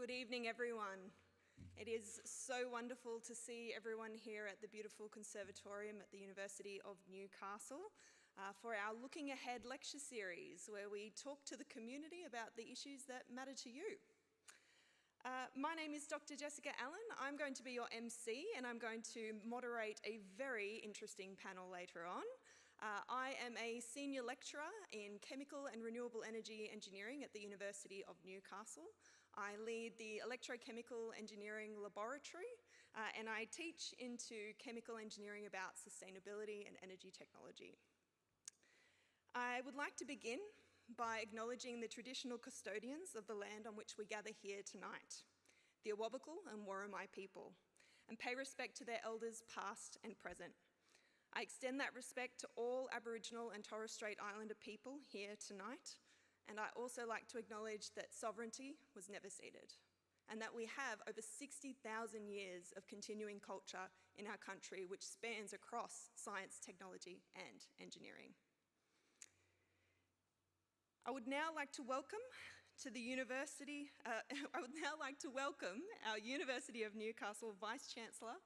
Good evening, everyone. It is so wonderful to see everyone here at the beautiful Conservatorium at the University of Newcastle for our Looking Ahead lecture series, where we talk to the community about the issues that matter to you. My name is Dr. Jessica Allen. I'm going to be your MC, and I'm going to moderate a very interesting panel later on. I am a senior lecturer in chemical and renewable energy engineering at the University of Newcastle. I lead the electrochemical engineering laboratory, and I teach into chemical engineering about sustainability and energy technology. I would like to begin by acknowledging the traditional custodians of the land on which we gather here tonight, the Awabakal and Worimi people, and pay respect to their elders past and present. I extend that respect to all Aboriginal and Torres Strait Islander people here tonight, and I also like to acknowledge that sovereignty was never ceded, and that we have over 60,000 years of continuing culture in our country which spans across science, technology and engineering. I would now like to welcome our University of Newcastle Vice-Chancellor,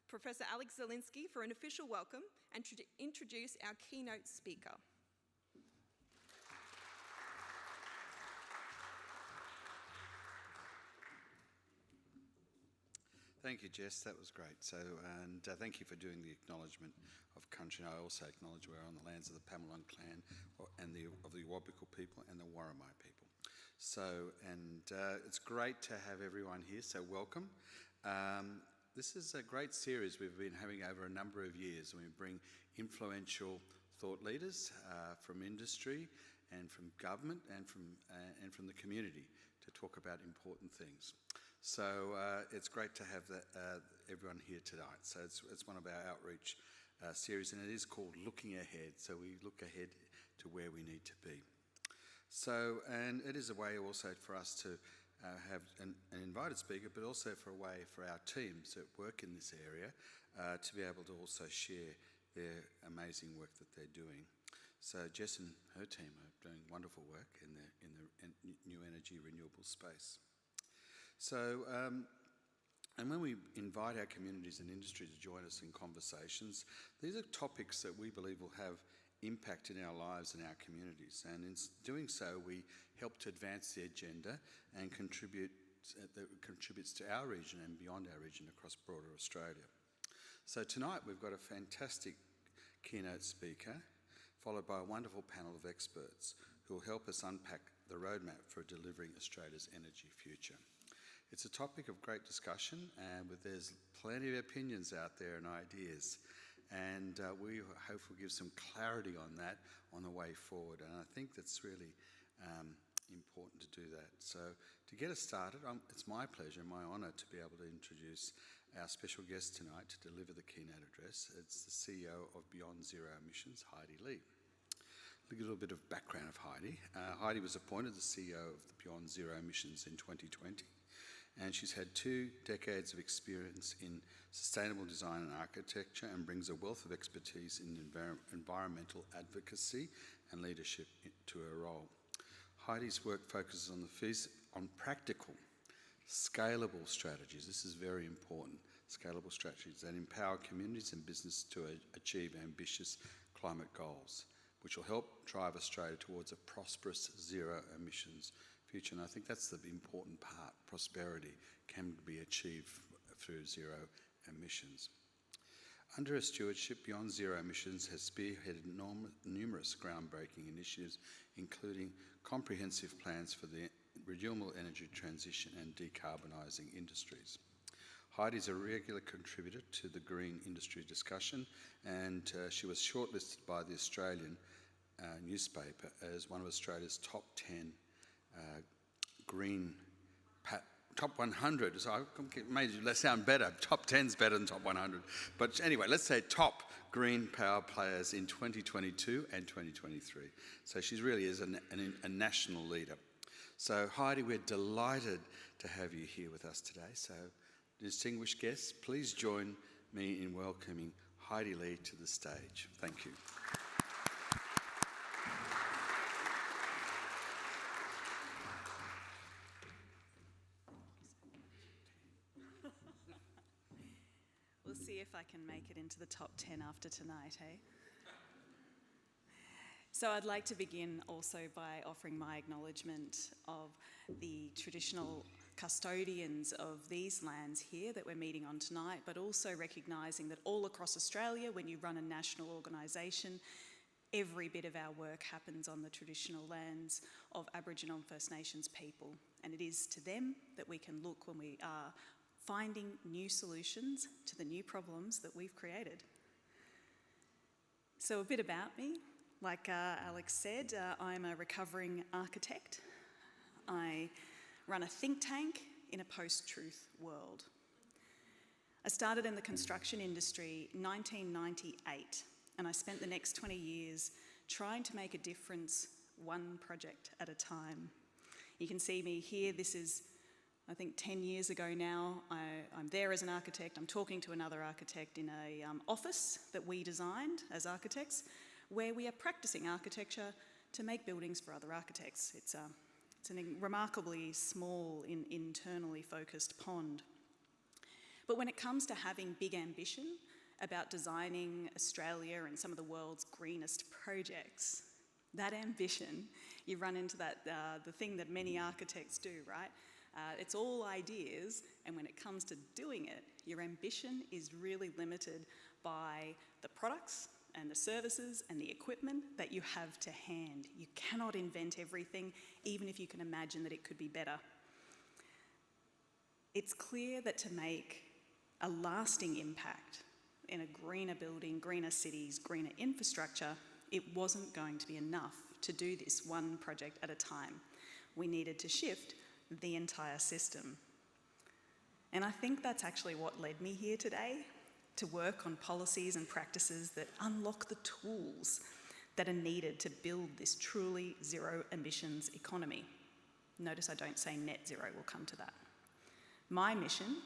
Professor Alex Zielinski, for an official welcome and to introduce our keynote speaker. Thank you, Jess. That was great. Thank you for doing the acknowledgement of country. And I also acknowledge we're on the lands of the Pamelon clan and of the Awabakal people and the Worimi people. It's great to have everyone here, so welcome. This is a great series we've been having over a number of years, and we bring influential thought leaders from industry and from government and from the community to talk about important things. So it's great to have everyone here tonight. So it's one of our outreach series, and it is called Looking Ahead. So we look ahead to where we need to be. And it is a way also for us to have an invited speaker, but also for a way for our teams that work in this area to be able to also share their amazing work that they're doing. So Jess and her team are doing wonderful work in the new energy renewable space. And when we invite our communities and industry to join us in conversations, these are topics that we believe will have impact in our lives and our communities. And in doing so, we help to advance the agenda and contributes to our region and beyond our region across broader Australia. So tonight we've got a fantastic keynote speaker, followed by a wonderful panel of experts who will help us unpack the roadmap for delivering Australia's energy future. It's a topic of great discussion, and there's plenty of opinions out there and ideas. And we hope we'll give some clarity on that on the way forward. And I think that's really important to do that. So to get us started, it's my pleasure and my honour to be able to introduce our special guest tonight to deliver the keynote address. It's the CEO of Beyond Zero Emissions, Heidi Lee. A little bit of background of Heidi. Heidi was appointed the CEO of the Beyond Zero Emissions in 2020. And she's had 2 decades of experience in sustainable design and architecture and brings a wealth of expertise in environmental advocacy and leadership to her role. Heidi's work focuses on practical, scalable strategies. This is very important, scalable strategies that empower communities and business to achieve ambitious climate goals, which will help drive Australia towards a prosperous zero emissions future. And I think that's the important part. Prosperity can be achieved through zero emissions. Under her stewardship, Beyond Zero Emissions has spearheaded numerous groundbreaking initiatives, including comprehensive plans for the renewable energy transition and decarbonising industries. Heidi is a regular contributor to the green industry discussion, and she was shortlisted by the Australian newspaper as one of Australia's top 10 top 100. So I made it sound better. Top 10's better than top 100. But anyway, let's say top green power players in 2022 and 2023. So she really is a national leader. So Heidi, we're delighted to have you here with us today. So distinguished guests, please join me in welcoming Heidi Lee to the stage. Thank you. if I can make it into the top 10 after tonight, eh? So I'd like to begin also by offering my acknowledgement of the traditional custodians of these lands here that we're meeting on tonight, but also recognising that all across Australia, when you run a national organisation, every bit of our work happens on the traditional lands of Aboriginal and First Nations people. And it is to them that we can look when we are finding new solutions to the new problems that we've created. So a bit about me. Like Alex said, I'm a recovering architect. I run a think tank in a post-truth world. I started in the construction industry in 1998, and I spent the next 20 years trying to make a difference one project at a time. You can see me here. This is, I think, 10 years ago now. I'm there as an architect. I'm talking to another architect in an office that we designed as architects, where we are practicing architecture to make buildings for other architects. It's a remarkably small, internally focused pond. But when it comes to having big ambition about designing Australia and some of the world's greenest projects, that ambition, you run into that, the thing that many architects do, right? It's all ideas, and when it comes to doing it, your ambition is really limited by the products and the services and the equipment that you have to hand. You cannot invent everything, even if you can imagine that it could be better. It's clear that to make a lasting impact in a greener building, greener cities, greener infrastructure, it wasn't going to be enough to do this one project at a time. We needed to shift the entire system. And I think that's actually what led me here today, to work on policies and practices that unlock the tools that are needed to build this truly zero emissions economy. Notice I don't say net zero, we'll come to that. My mission,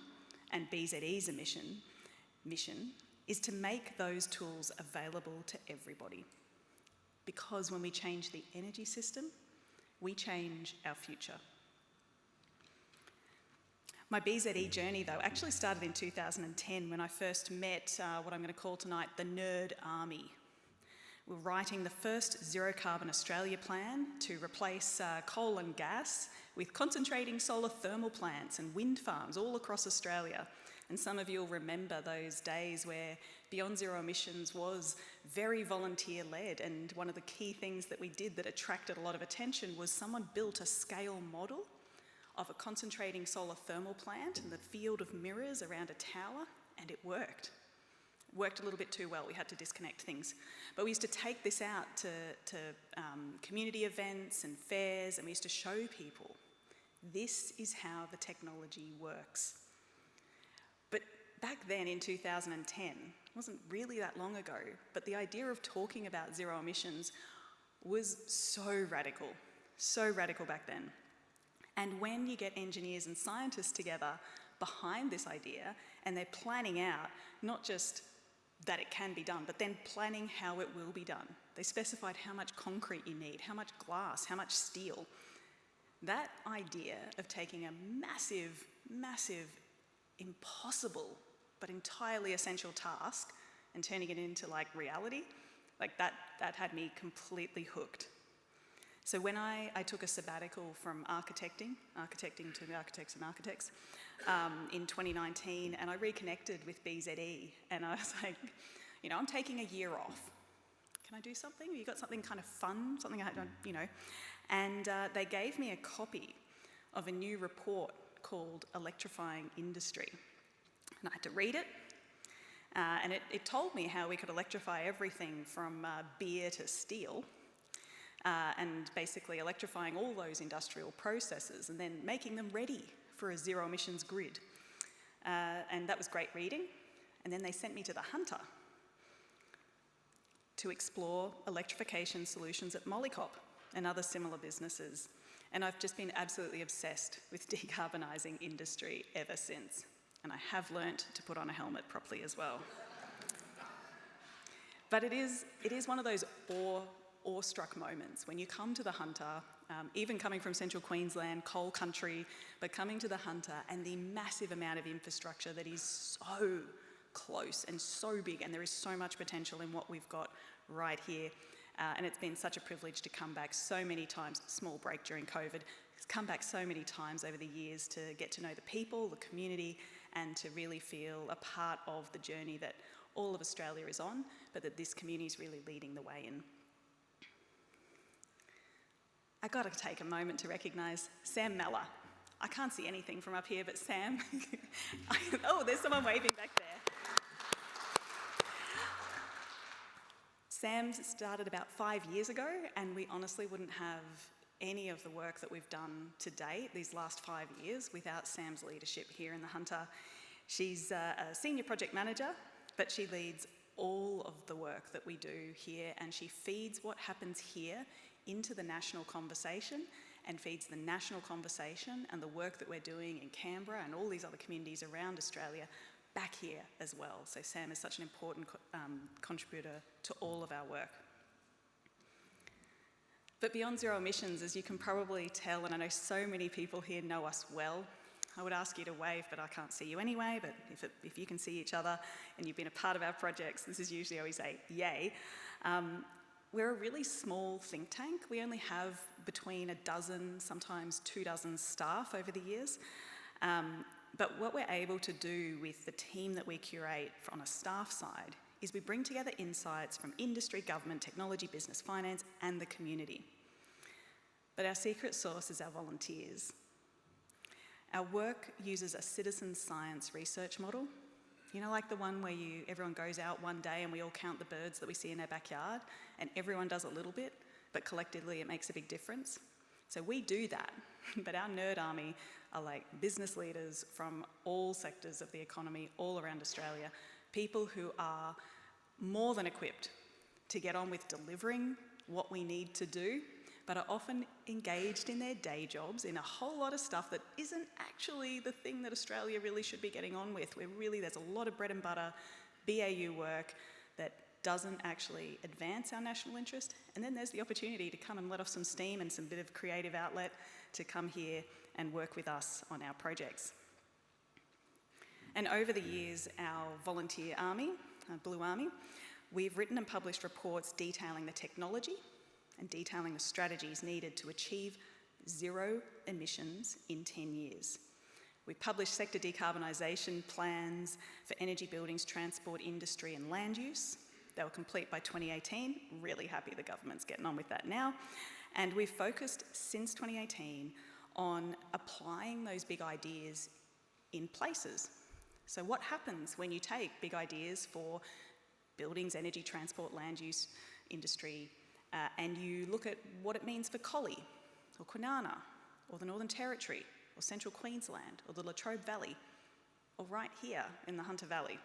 and BZE's mission is to make those tools available to everybody. Because when we change the energy system, we change our future. My BZE journey, though, actually started in 2010 when I first met what I'm going to call tonight the Nerd Army. We're writing the first Zero Carbon Australia plan to replace coal and gas with concentrating solar thermal plants and wind farms all across Australia. And some of you will remember those days where Beyond Zero Emissions was very volunteer-led, and one of the key things that we did that attracted a lot of attention was someone built a scale model of a concentrating solar thermal plant in the field of mirrors around a tower, and it worked. It worked a little bit too well. We had to disconnect things. But we used to take this out to community events and fairs, and we used to show people this is how the technology works. But back then in 2010, it wasn't really that long ago, but the idea of talking about zero emissions was so radical back then. And when you get engineers and scientists together behind this idea, and they're planning out not just that it can be done, but then planning how it will be done. They specified how much concrete you need, how much glass, how much steel. That idea of taking a massive, impossible, but entirely essential task and turning it into like reality, like that had me completely hooked. So when I took a sabbatical from architecting to architects and architects in 2019, and I reconnected with BZE, and I was like, you know, I'm taking a year off. Can I do something? You got something kind of fun, something I don't, you know? And they gave me a copy of a new report called Electrifying Industry. And I had to read it, and it told me how we could electrify everything from beer to steel, and basically electrifying all those industrial processes and then making them ready for a zero emissions grid. And that was great reading. And then they sent me to the Hunter to explore electrification solutions at Mollycop and other similar businesses. And I've just been absolutely obsessed with decarbonising industry ever since. And I have learnt to put on a helmet properly as well. But it is one of those awestruck moments when you come to the Hunter, even coming from central Queensland, coal country, but coming to the Hunter and the massive amount of infrastructure that is so close and so big, and there is so much potential in what we've got right here. And it's been such a privilege to come back so many times, small break during COVID, it's come back so many times over the years to get to know the people, the community, and to really feel a part of the journey that all of Australia is on, but that this community is really leading the way in. I got to take a moment to recognise Sam Meller. I can't see anything from up here, but Sam, oh, there's someone waving back there. Sam started about 5 years ago, and we honestly wouldn't have any of the work that we've done to date these last 5 years without Sam's leadership here in the Hunter. She's a senior project manager, but she leads all of the work that we do here, and she feeds what happens here into the national conversation, and feeds the national conversation and the work that we're doing in Canberra and all these other communities around Australia back here as well. So Sam is such an important contributor to all of our work. But beyond zero emissions, as you can probably tell, and I know so many people here know us well, I would ask you to wave, but I can't see you anyway, but if you can see each other and you've been a part of our projects, this is usually always a yay. We're a really small think tank. We only have between 12, sometimes 24 staff over the years. But what we're able to do with the team that we curate on a staff side is we bring together insights from industry, government, technology, business, finance, and the community. But our secret sauce is our volunteers. Our work uses a citizen science research model. You know, like the one where everyone goes out one day and we all count the birds that we see in our backyard, and everyone does a little bit, but collectively it makes a big difference. So we do that, but our nerd army are like business leaders from all sectors of the economy all around Australia, people who are more than equipped to get on with delivering what we need to do, but are often engaged in their day jobs in a whole lot of stuff that isn't actually the thing that Australia really should be getting on with. There's a lot of bread and butter BAU work that doesn't actually advance our national interest, and then there's the opportunity to come and let off some steam and some bit of creative outlet to come here and work with us on our projects. And over the years, our volunteer army, our Blue Army, we've written and published reports detailing the technology and detailing the strategies needed to achieve zero emissions in 10 years. We've published sector decarbonisation plans for energy, buildings, transport, industry and land use. They were complete by 2018. Really happy the government's getting on with that now. And we've focused since 2018 on applying those big ideas in places. So what happens when you take big ideas for buildings, energy, transport, land use, industry, and you look at what it means for Collie, or Kwinana, or the Northern Territory, or Central Queensland, or the Latrobe Valley, or right here in the Hunter Valley.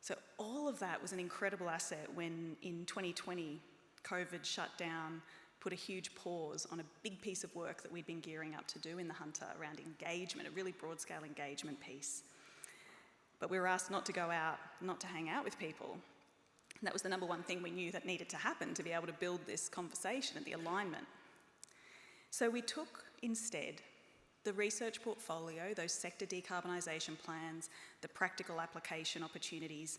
So all of that was an incredible asset when in 2020, COVID shut down, put a huge pause on a big piece of work that we'd been gearing up to do in the Hunter around engagement, a really broad-scale engagement piece. But we were asked not to go out, not to hang out with people. And that was the number one thing we knew that needed to happen to be able to build this conversation and the alignment. So we took instead the research portfolio, those sector decarbonisation plans, the practical application opportunities,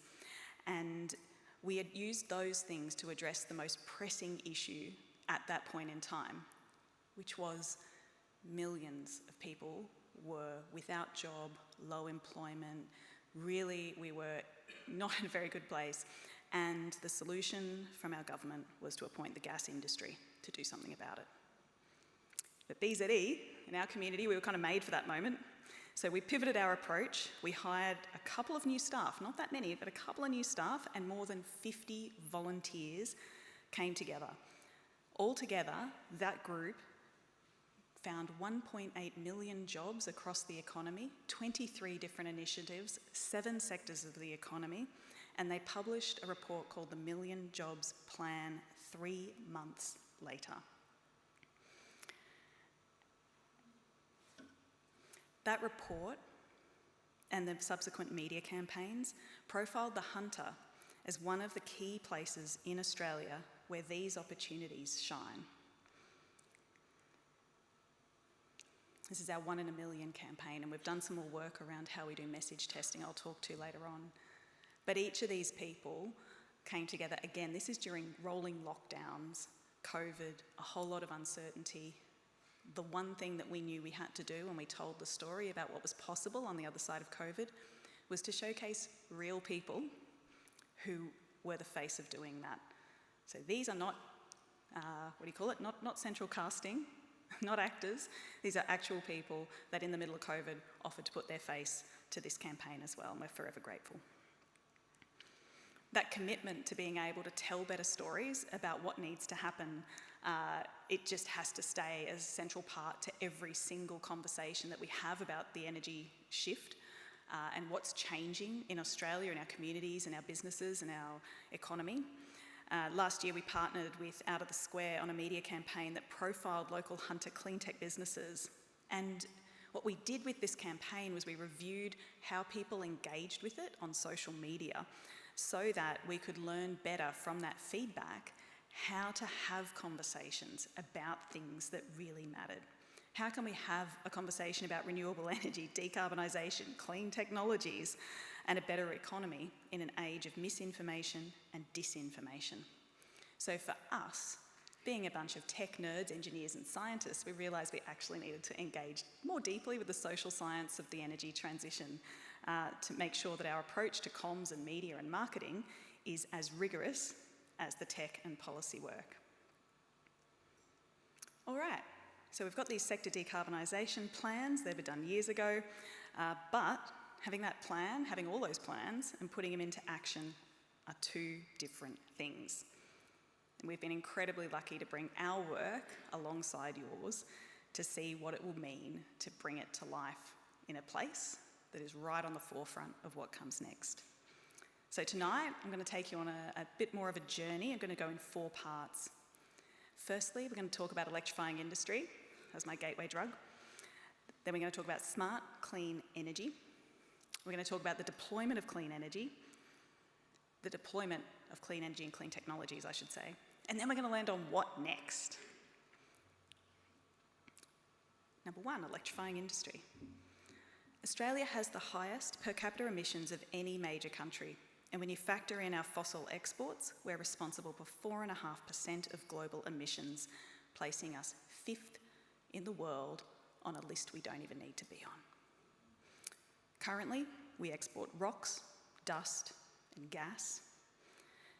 and we had used those things to address the most pressing issue at that point in time, which was millions of people were without job, low employment. Really, we were not in a very good place. And the solution from our government was to appoint the gas industry to do something about it. But BZE, in our community, we were kind of made for that moment. So we pivoted our approach. We hired a couple of new staff, not that many, but a couple of new staff, and more than 50 volunteers came together. Altogether, that group found 1.8 million jobs across the economy, 23 different initiatives, 7 sectors of the economy, and they published a report called the Million Jobs Plan 3 months later. That report and the subsequent media campaigns profiled the Hunter as one of the key places in Australia where these opportunities shine. This is our 1 in a Million campaign, and we've done some more work around how we do message testing I'll talk to later on. But each of these people came together, again, this is during rolling lockdowns, COVID, a whole lot of uncertainty. The one thing that we knew we had to do when we told the story about what was possible on the other side of COVID was to showcase real people who were the face of doing that. So these are not, not central casting, not actors. These are actual people that in the middle of COVID offered to put their face to this campaign as well, and we're forever grateful. That commitment to being able to tell better stories about what needs to happen, it just has to stay as a central part to every single conversation that we have about the energy shift and what's changing in Australia, in our communities, in our businesses, and our economy. Last year we partnered with Out of the Square on a media campaign that profiled local hunter cleantech businesses. And what we did with this campaign was we reviewed how people engaged with it on social media so that we could learn better from that feedback how to have conversations about things that really mattered. How can we have a conversation about renewable energy, decarbonisation, clean technologies, and a better economy in an age of misinformation and disinformation? So for us, being a bunch of tech nerds, engineers and scientists, we realised we actually needed to engage more deeply with the social science of the energy transition to make sure that our approach to comms and media and marketing is as rigorous as the tech and policy work. All right. So we've got these sector decarbonisation plans, they were done years ago, but having that plan, having all those plans and putting them into action are two different things. And we've been incredibly lucky to bring our work alongside yours to see what it will mean to bring it to life in a place that is right on the forefront of what comes next. So tonight, I'm going to take you on a bit more of a journey. I'm going to go in 4 parts. Firstly, we're going to talk about electrifying industry as my gateway drug. Then we're going to talk about smart, clean energy. We're going to talk about the deployment of clean energy, the deployment of clean energy and clean technologies, I should say. And then we're going to land on what next. Number 1, electrifying industry. Australia has the highest per capita emissions of any major country. And when you factor in our fossil exports, we're responsible for 4.5% of global emissions, placing us 5th in the world on a list we don't even need to be on. Currently, we export rocks, dust, and gas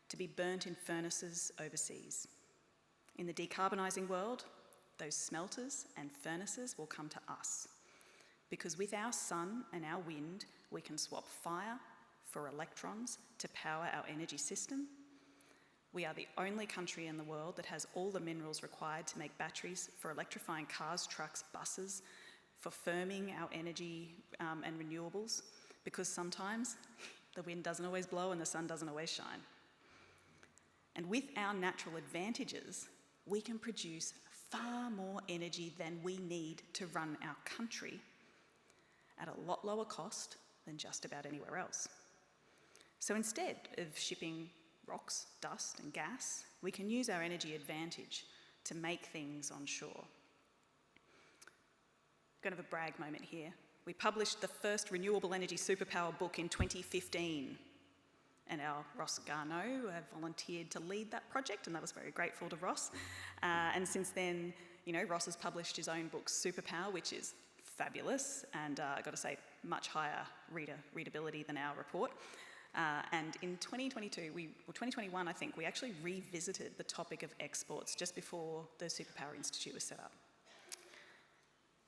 to be burnt in furnaces overseas. In the decarbonising world, those smelters and furnaces will come to us, because with our sun and our wind, we can swap fire for electrons to power our energy system. We are the only country in the world that has all the minerals required to make batteries for electrifying cars, trucks, buses, for firming our energy and renewables, because sometimes the wind doesn't always blow and the sun doesn't always shine. And with our natural advantages, we can produce far more energy than we need to run our country at a lot lower cost than just about anywhere else. So instead of shipping rocks, dust and gas, we can use our energy advantage to make things on shore. I'm going to have a brag moment here. We published the first renewable energy superpower book in 2015, and our Ross Garneau volunteered to lead that project, and I was very grateful to Ross. And since then, Ross has published his own book, Superpower, which is fabulous, and I've got to say, much higher readability than our report. And in 2021, I think, we actually revisited the topic of exports just before the Superpower Institute was set up.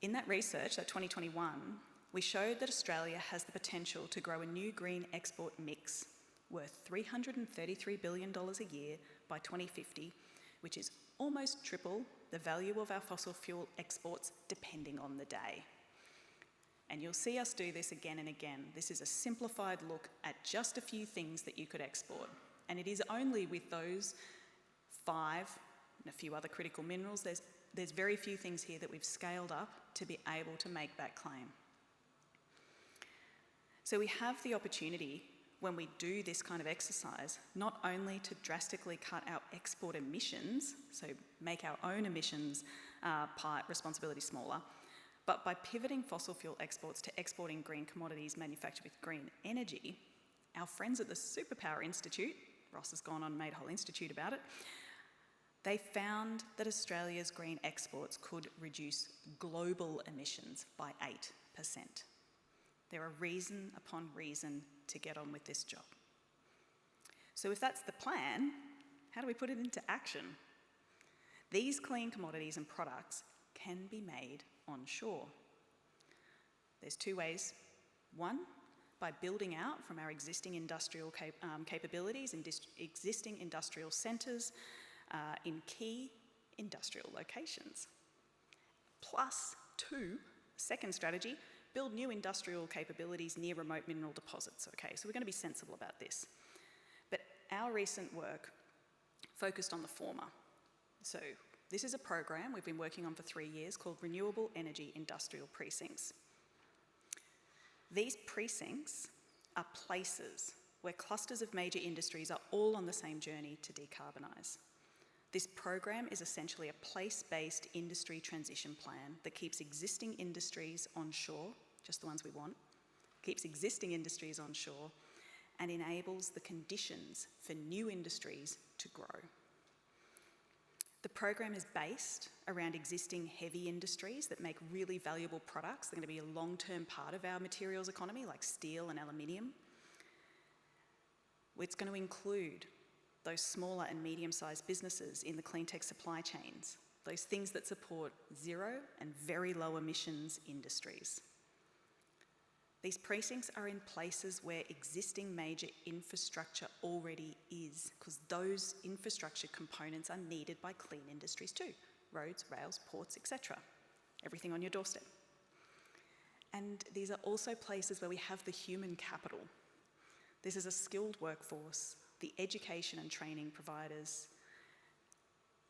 In that research, that 2021, we showed that Australia has the potential to grow a new green export mix worth $333 billion a year by 2050, which is almost triple the value of our fossil fuel exports depending on the day. And you'll see us do this again and again. This is a simplified look at just a few things that you could export. And it is only with those 5 and a few other critical minerals, there's very few things here that we've scaled up to be able to make that claim. So we have the opportunity, when we do this kind of exercise, not only to drastically cut our export emissions, so make our own emissions responsibility smaller, But by pivoting fossil fuel exports to exporting green commodities manufactured with green energy, our friends at the Superpower Institute, Ross has gone on and made a whole institute about it, they found that Australia's green exports could reduce global emissions by 8%. There are reason upon reason to get on with this job. So if that's the plan, how do we put it into action? These clean commodities and products can be made onshore. There's two ways. One, by building out from our existing industrial capabilities and existing industrial centres in key industrial locations. Plus two, second strategy, build new industrial capabilities near remote mineral deposits. Okay, so we're going to be sensible about this. But our recent work focused on the former. So this is a program we've been working on for 3 years called Renewable Energy Industrial Precincts. These precincts are places where clusters of major industries are all on the same journey to decarbonise. This program is essentially a place-based industry transition plan that keeps existing industries onshore, just the ones we want, keeps existing industries onshore, and enables the conditions for new industries to grow. The program is based around existing heavy industries that make really valuable products. They're going to be a long-term part of our materials economy, like steel and aluminium. It's going to include those smaller and medium-sized businesses in the clean tech supply chains, those things that support zero and very low emissions industries. These precincts are in places where existing major infrastructure already is, because those infrastructure components are needed by clean industries too. Roads, rails, ports, etc. Everything on your doorstep. And these are also places where we have the human capital. This is a skilled workforce, the education and training providers,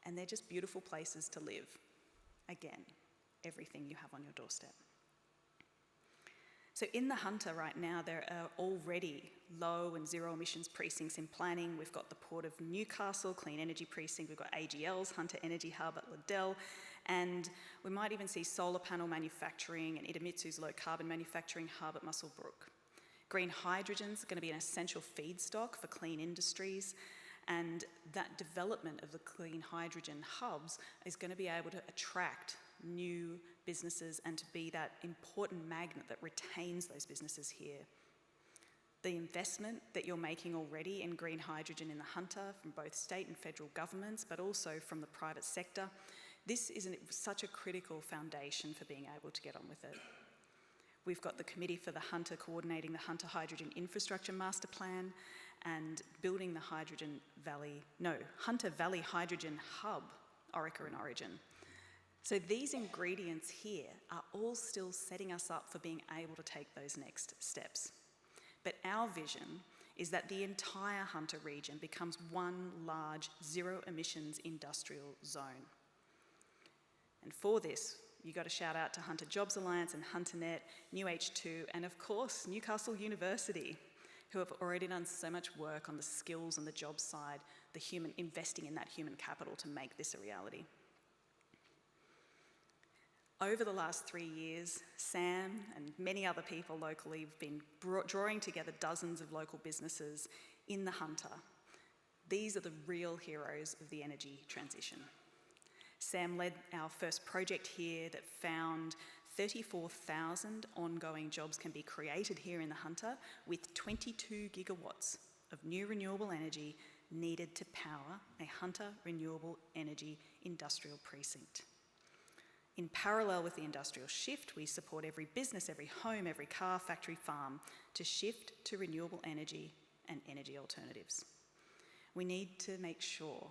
and they're just beautiful places to live. Again, everything you have on your doorstep. So in the Hunter right now, there are already low and zero emissions precincts in planning. We've got the Port of Newcastle Clean Energy Precinct, we've got AGL's Hunter Energy Hub at Liddell, and we might even see solar panel manufacturing and Idemitsu's low carbon manufacturing hub at Muswellbrook. Green hydrogen's going to be an essential feedstock for clean industries, and that development of the clean hydrogen hubs is going to be able to attract new businesses and to be that important magnet that retains those businesses here. The investment that you're making already in green hydrogen in the Hunter from both state and federal governments, but also from the private sector, this is such a critical foundation for being able to get on with it. We've got the Committee for the Hunter coordinating the Hunter Hydrogen Infrastructure Master Plan and building the Hunter Valley Hydrogen Hub, Orica and Origin. So these ingredients here are all still setting us up for being able to take those next steps. But our vision is that the entire Hunter region becomes one large zero emissions industrial zone. And for this, you've got to shout out to Hunter Jobs Alliance and HunterNet, New H2, and of course, Newcastle University, who have already done so much work on the skills and the job side, investing in that human capital to make this a reality. Over the last 3 years, Sam and many other people locally have been drawing together dozens of local businesses in the Hunter. These are the real heroes of the energy transition. Sam led our first project here that found 34,000 ongoing jobs can be created here in the Hunter with 22 gigawatts of new renewable energy needed to power a Hunter renewable energy industrial precinct. In parallel with the industrial shift, we support every business, every home, every car, factory, farm to shift to renewable energy and energy alternatives. We need to make sure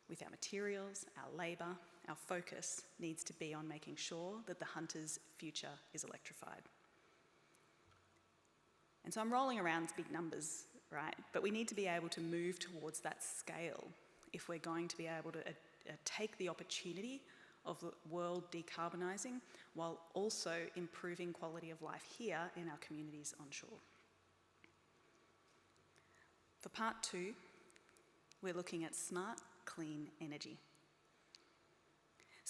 with our materials, our labour, our focus needs to be on making sure that the Hunter's future is electrified. And so I'm rolling around big numbers, right? But we need to be able to move towards that scale if we're going to be able to take the opportunity of the world decarbonising while also improving quality of life here in our communities onshore. For part 2, we're looking at smart, clean energy.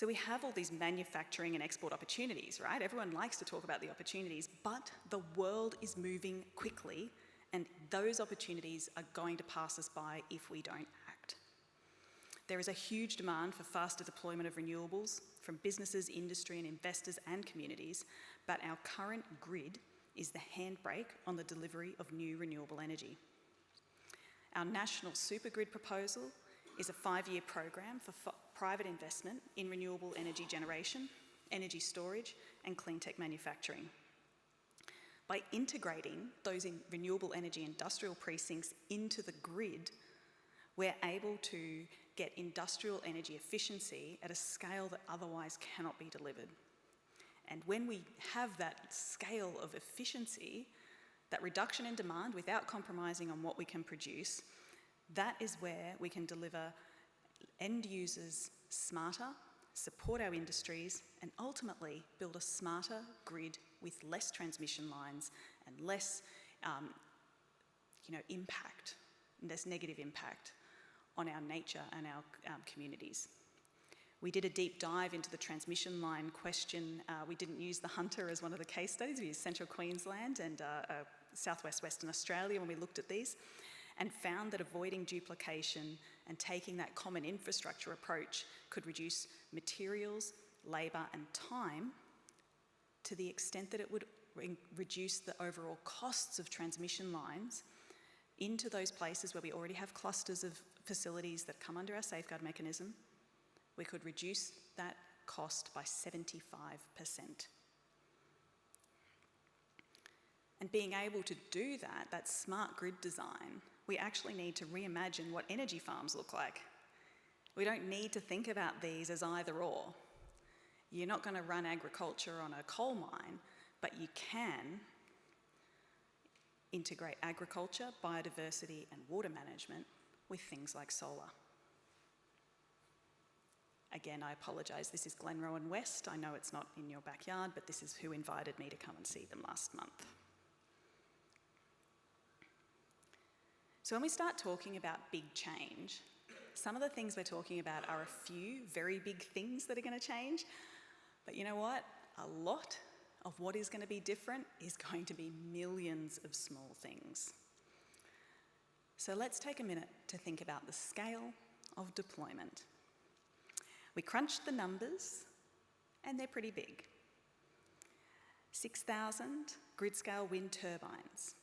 So we have all these manufacturing and export opportunities, right? Everyone likes to talk about the opportunities, but the world is moving quickly, and those opportunities are going to pass us by if we don't act. There is a huge demand for faster deployment of renewables from businesses, industry and investors and communities, but our current grid is the handbrake on the delivery of new renewable energy. Our national supergrid proposal is a 5-year program for private investment in renewable energy generation, energy storage and clean tech manufacturing. By integrating those renewable energy industrial precincts into the grid, we're able to get industrial energy efficiency at a scale that otherwise cannot be delivered. And when we have that scale of efficiency, that reduction in demand without compromising on what we can produce, that is where we can deliver end users smarter, support our industries, and ultimately build a smarter grid with less transmission lines and less impact, less negative impact on our nature and our communities. We did a deep dive into the transmission line question. We didn't use the Hunter as one of the case studies. We used Central Queensland and Southwest Western Australia when we looked at these, and found that avoiding duplication and taking that common infrastructure approach could reduce materials, labour and time to the extent that it would reduce the overall costs of transmission lines into those places where we already have clusters of facilities that come under our safeguard mechanism. We could reduce that cost by 75%. And being able to do that smart grid design, we actually need to reimagine what energy farms look like. We don't need to think about these as either or. You're not going to run agriculture on a coal mine, but you can integrate agriculture, biodiversity and water management with things like solar. Again, I apologise, this is Glenrowan West. I know it's not in your backyard, but this is who invited me to come and see them last month. So when we start talking about big change, some of the things we're talking about are a few very big things that are going to change. But you know what? A lot of what is going to be different is going to be millions of small things. So let's take a minute to think about the scale of deployment. We crunched the numbers, and they're pretty big. 6,000 grid-scale wind turbines,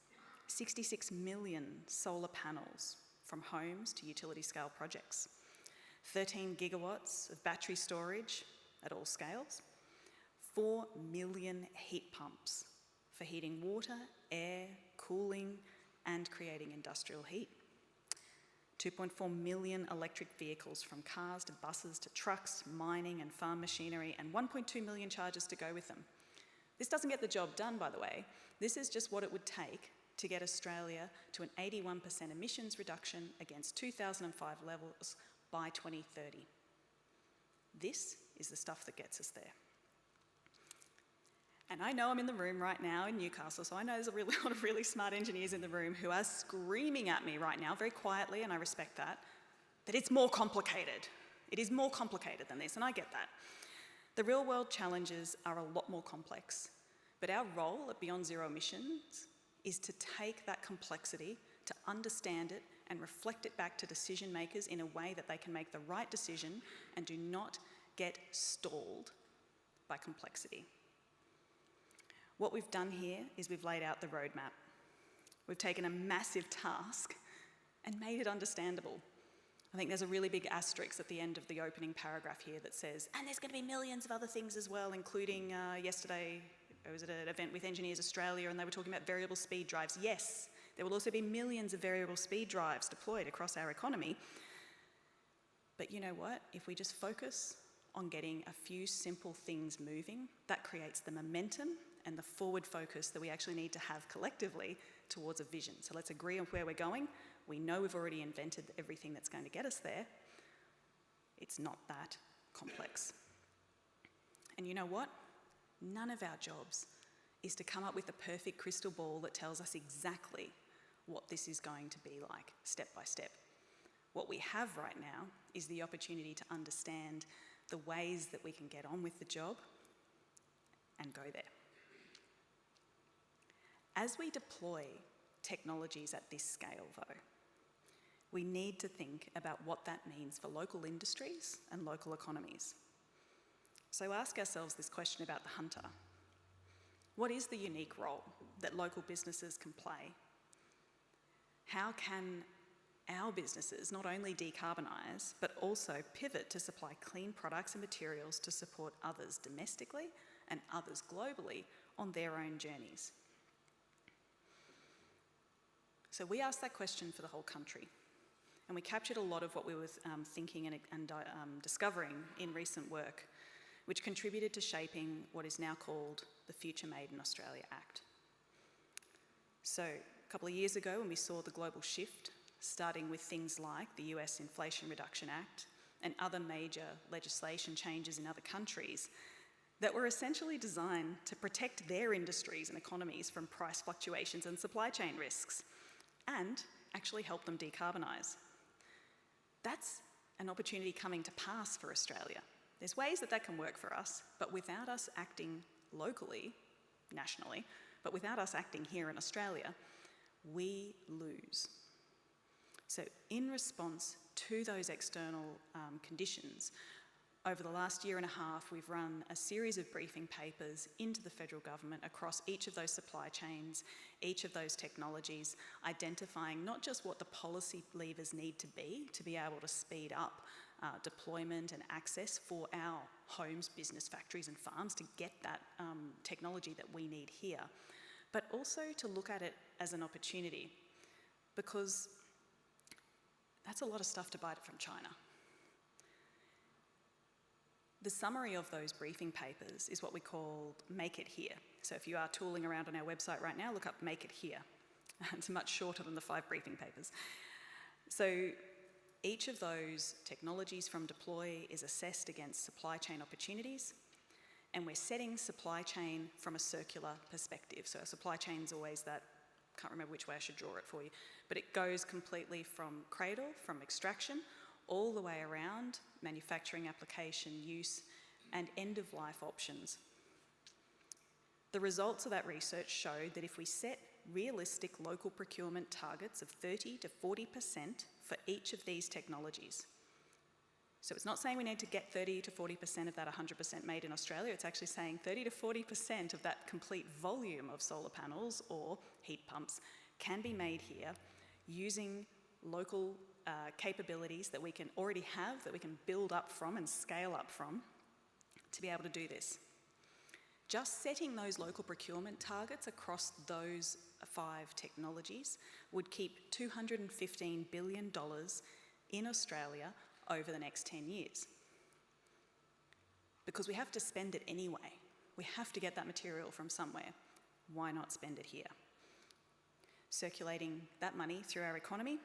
66 million solar panels from homes to utility-scale projects, 13 gigawatts of battery storage at all scales, 4 million heat pumps for heating water, air, cooling, and creating industrial heat. 2.4 million electric vehicles from cars to buses to trucks, mining and farm machinery, and 1.2 million chargers to go with them. This doesn't get the job done, by the way. This is just what it would take to get Australia to an 81% emissions reduction against 2005 levels by 2030. This is the stuff that gets us there. And I know I'm in the room right now in Newcastle, so I know there's a lot of really smart engineers in the room who are screaming at me right now, very quietly, and I respect that it's more complicated. It is more complicated than this, and I get that. The real world challenges are a lot more complex, but our role at Beyond Zero Emissions is to take that complexity, to understand it, and reflect it back to decision makers in a way that they can make the right decision and do not get stalled by complexity. What we've done here is we've laid out the roadmap. We've taken a massive task and made it understandable. I think there's a really big asterisk at the end of the opening paragraph here that says, and there's going to be millions of other things as well, including yesterday, I was at an event with Engineers Australia and they were talking about variable speed drives. Yes, there will also be millions of variable speed drives deployed across our economy. But you know what? If we just focus on getting a few simple things moving, that creates the momentum and the forward focus that we actually need to have collectively towards a vision. So let's agree on where we're going. We know we've already invented everything that's going to get us there. It's not that complex. And you know what? None of our jobs is to come up with a perfect crystal ball that tells us exactly what this is going to be like, step by step. What we have right now is the opportunity to understand the ways that we can get on with the job and go there. As we deploy technologies at this scale, though, we need to think about what that means for local industries and local economies. So ask ourselves this question about the hunter. What is the unique role that local businesses can play? How can our businesses not only decarbonise, but also pivot to supply clean products and materials to support others domestically and others globally on their own journeys? So we asked that question for the whole country, and we captured a lot of what we were thinking and discovering in recent work, which contributed to shaping what is now called the Future Made in Australia Act. So a couple of years ago, when we saw the global shift, starting with things like the US Inflation Reduction Act and other major legislation changes in other countries that were essentially designed to protect their industries and economies from price fluctuations and supply chain risks, and actually help them decarbonise. That's an opportunity coming to pass for Australia. There's ways that can work for us, but without us acting locally, nationally, but without us acting here in Australia, we lose. So in response to those external conditions, over the last year and a half, we've run a series of briefing papers into the federal government across each of those supply chains, each of those technologies, identifying not just what the policy levers need to be able to speed up deployment and access for our homes, business, factories and farms to get that technology that we need here, but also to look at it as an opportunity, because that's a lot of stuff to buy from China. The summary of those briefing papers is what we call Make It Here. So if you are tooling around on our website right now, look up Make It Here. It's much shorter than the 5 briefing papers. So each of those technologies from Deploy is assessed against supply chain opportunities, and we're setting supply chain from a circular perspective. So a supply chain is always that, can't remember which way I should draw it for you, but it goes completely from cradle, from extraction, all the way around manufacturing, application, use, and end-of-life options. The results of that research showed that if we set realistic local procurement targets of 30 to 40% for each of these technologies, so it's not saying we need to get 30 to 40% of that 100% made in Australia, it's actually saying 30 to 40% of that complete volume of solar panels or heat pumps can be made here using local capabilities that we can already have, that we can build up from and scale up from to be able to do this. Just setting those local procurement targets across those 5 technologies would keep $215 billion in Australia over the next 10 years. Because we have to spend it anyway. We have to get that material from somewhere. Why not spend it here? Circulating that money through our economy,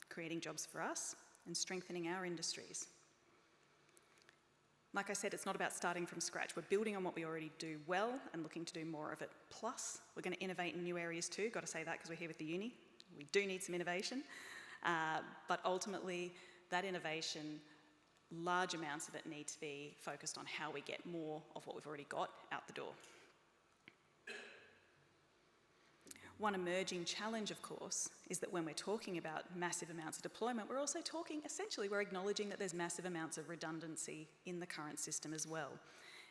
creating jobs for us, and strengthening our industries. Like I said, it's not about starting from scratch. We're building on what we already do well and looking to do more of it. Plus, we're going to innovate in new areas too. Got to say that because we're here with the uni. We do need some innovation. But ultimately, that innovation, large amounts of it need to be focused on how we get more of what we've already got out the door. One emerging challenge, of course, is that when we're talking about massive amounts of deployment, we're also talking, essentially, we're acknowledging that there's massive amounts of redundancy in the current system as well.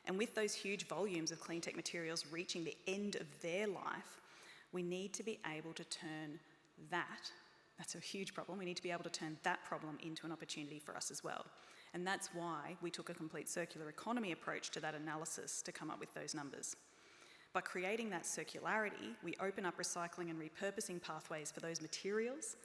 And with those huge volumes of clean tech materials reaching the end of their life, we need to be able to turn that's a huge problem, we need to be able to turn that problem into an opportunity for us as well. And that's why we took a complete circular economy approach to that analysis to come up with those numbers. By creating that circularity, we open up recycling and repurposing pathways for those materials,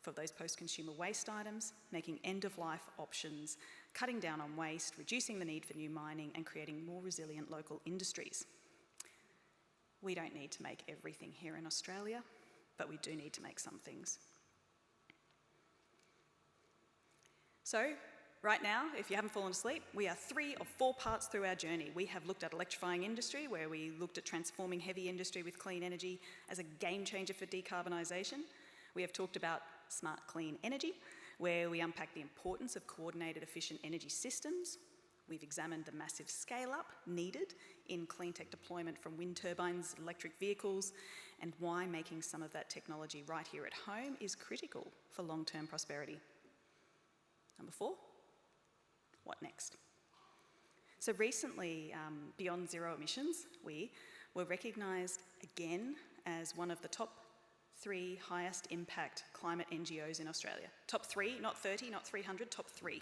for those post-consumer waste items, making end-of-life options, cutting down on waste, reducing the need for new mining, and creating more resilient local industries. We don't need to make everything here in Australia, but we do need to make some things. So, right now, if you haven't fallen asleep, we are 3 or 4 parts through our journey. We have looked at electrifying industry, where we looked at transforming heavy industry with clean energy as a game changer for decarbonisation. We have talked about smart clean energy, where we unpack the importance of coordinated efficient energy systems. We've examined the massive scale-up needed in clean tech deployment from wind turbines, electric vehicles, and why making some of that technology right here at home is critical for long-term prosperity. Number 4, what next? So recently, Beyond Zero Emissions, we were recognised again as one of the top 3 highest impact climate NGOs in Australia. Top 3, not 30, not 300, top 3.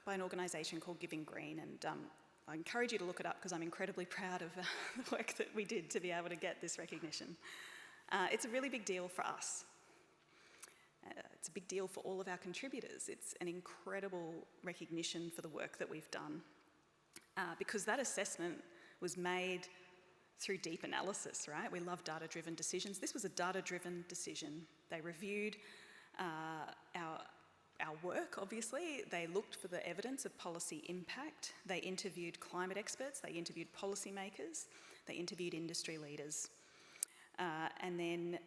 By an organisation called Giving Green, and I encourage you to look it up because I'm incredibly proud of the work that we did to be able to get this recognition. It's a really big deal for us. It's a big deal for all of our contributors. It's an incredible recognition for the work that we've done because that assessment was made through deep analysis, right? We love data-driven decisions. This was a data-driven decision. They reviewed our work, obviously. They looked for the evidence of policy impact. They interviewed climate experts. They interviewed policymakers. They interviewed industry leaders. And then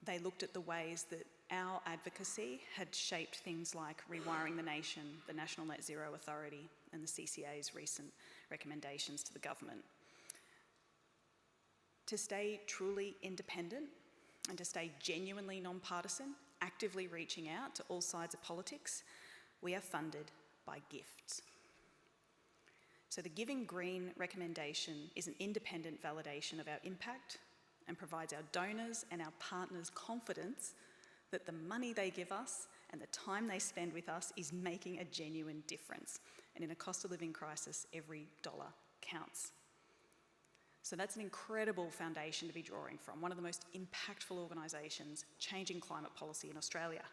they looked at the ways that our advocacy had shaped things like Rewiring the Nation, the National Net Zero Authority, and the CCA's recent recommendations to the government. To stay truly independent and to stay genuinely non-partisan, actively reaching out to all sides of politics, we are funded by gifts. So the Giving Green recommendation is an independent validation of our impact and provides our donors and our partners confidence that the money they give us and the time they spend with us is making a genuine difference. And in a cost of living crisis, every dollar counts. So that's an incredible foundation to be drawing from, one of the most impactful organisations changing climate policy in Australia.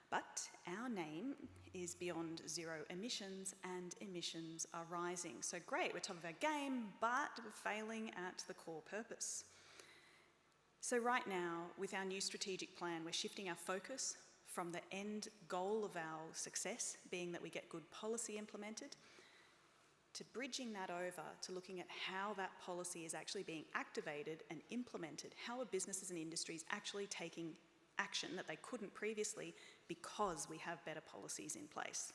But our name is Beyond Zero Emissions, and emissions are rising. So great, we're top of our game, but we're failing at the core purpose. So right now, with our new strategic plan, we're shifting our focus from the end goal of our success, being that we get good policy implemented, to bridging that over to looking at how that policy is actually being activated and implemented, how are businesses and industries actually taking action that they couldn't previously because we have better policies in place.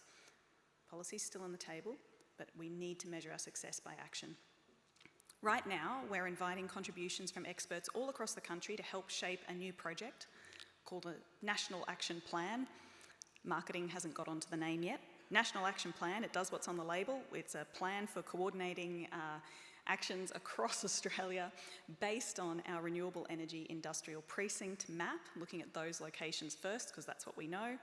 Policy's still on the table, but we need to measure our success by action. Right now, we're inviting contributions from experts all across the country to help shape a new project called a National Action Plan. Marketing hasn't got onto the name yet. National Action Plan, it does what's on the label. It's a plan for coordinating actions across Australia based on our renewable energy industrial precinct map, looking at those locations first because that's what we know,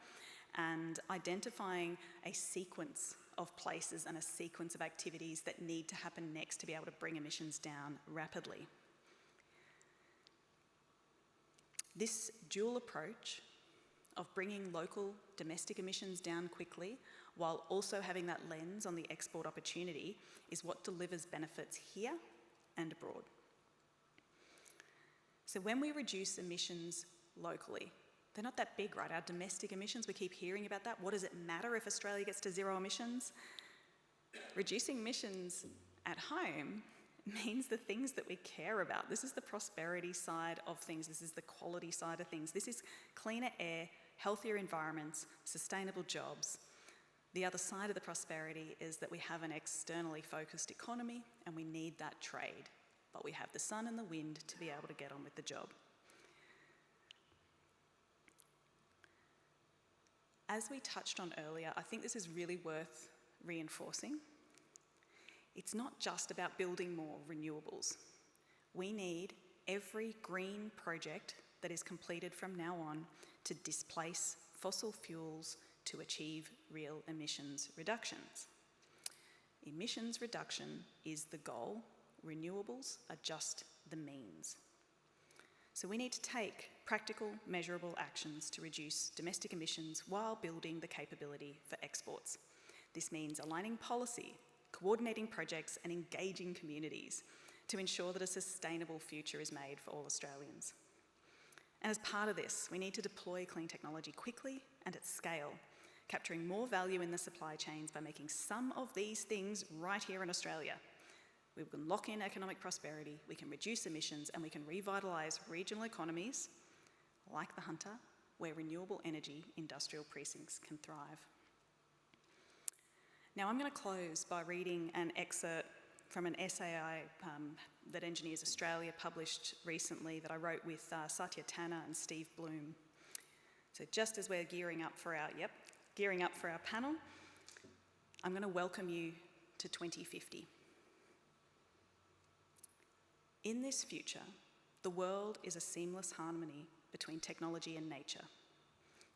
and identifying a sequence of places and a sequence of activities that need to happen next to be able to bring emissions down rapidly. This dual approach of bringing local domestic emissions down quickly while also having that lens on the export opportunity is what delivers benefits here and abroad. So when we reduce emissions locally, they're not that big, right? Our domestic emissions, we keep hearing about that. What does it matter if Australia gets to zero emissions? Reducing emissions at home means the things that we care about. This is the prosperity side of things. This is the quality side of things. This is cleaner air, healthier environments, sustainable jobs. The other side of the prosperity is that we have an externally focused economy and we need that trade. But we have the sun and the wind to be able to get on with the job. As we touched on earlier, I think this is really worth reinforcing. It's not just about building more renewables. We need every green project that is completed from now on to displace fossil fuels to achieve real emissions reductions. Emissions reduction is the goal. Renewables are just the means. So we need to take practical, measurable actions to reduce domestic emissions while building the capability for exports. This means aligning policy, coordinating projects and engaging communities to ensure that a sustainable future is made for all Australians. And as part of this, we need to deploy clean technology quickly and at scale, capturing more value in the supply chains by making some of these things right here in Australia. We can lock in economic prosperity, we can reduce emissions, and we can revitalise regional economies like the Hunter, where renewable energy industrial precincts can thrive. Now I'm going to close by reading an excerpt from an essay that Engineers Australia published recently that I wrote with Satya Tanna and Steve Bloom. So just as we're gearing up for our panel, I'm going to welcome you to 2050. In this future, the world is a seamless harmony between technology and nature.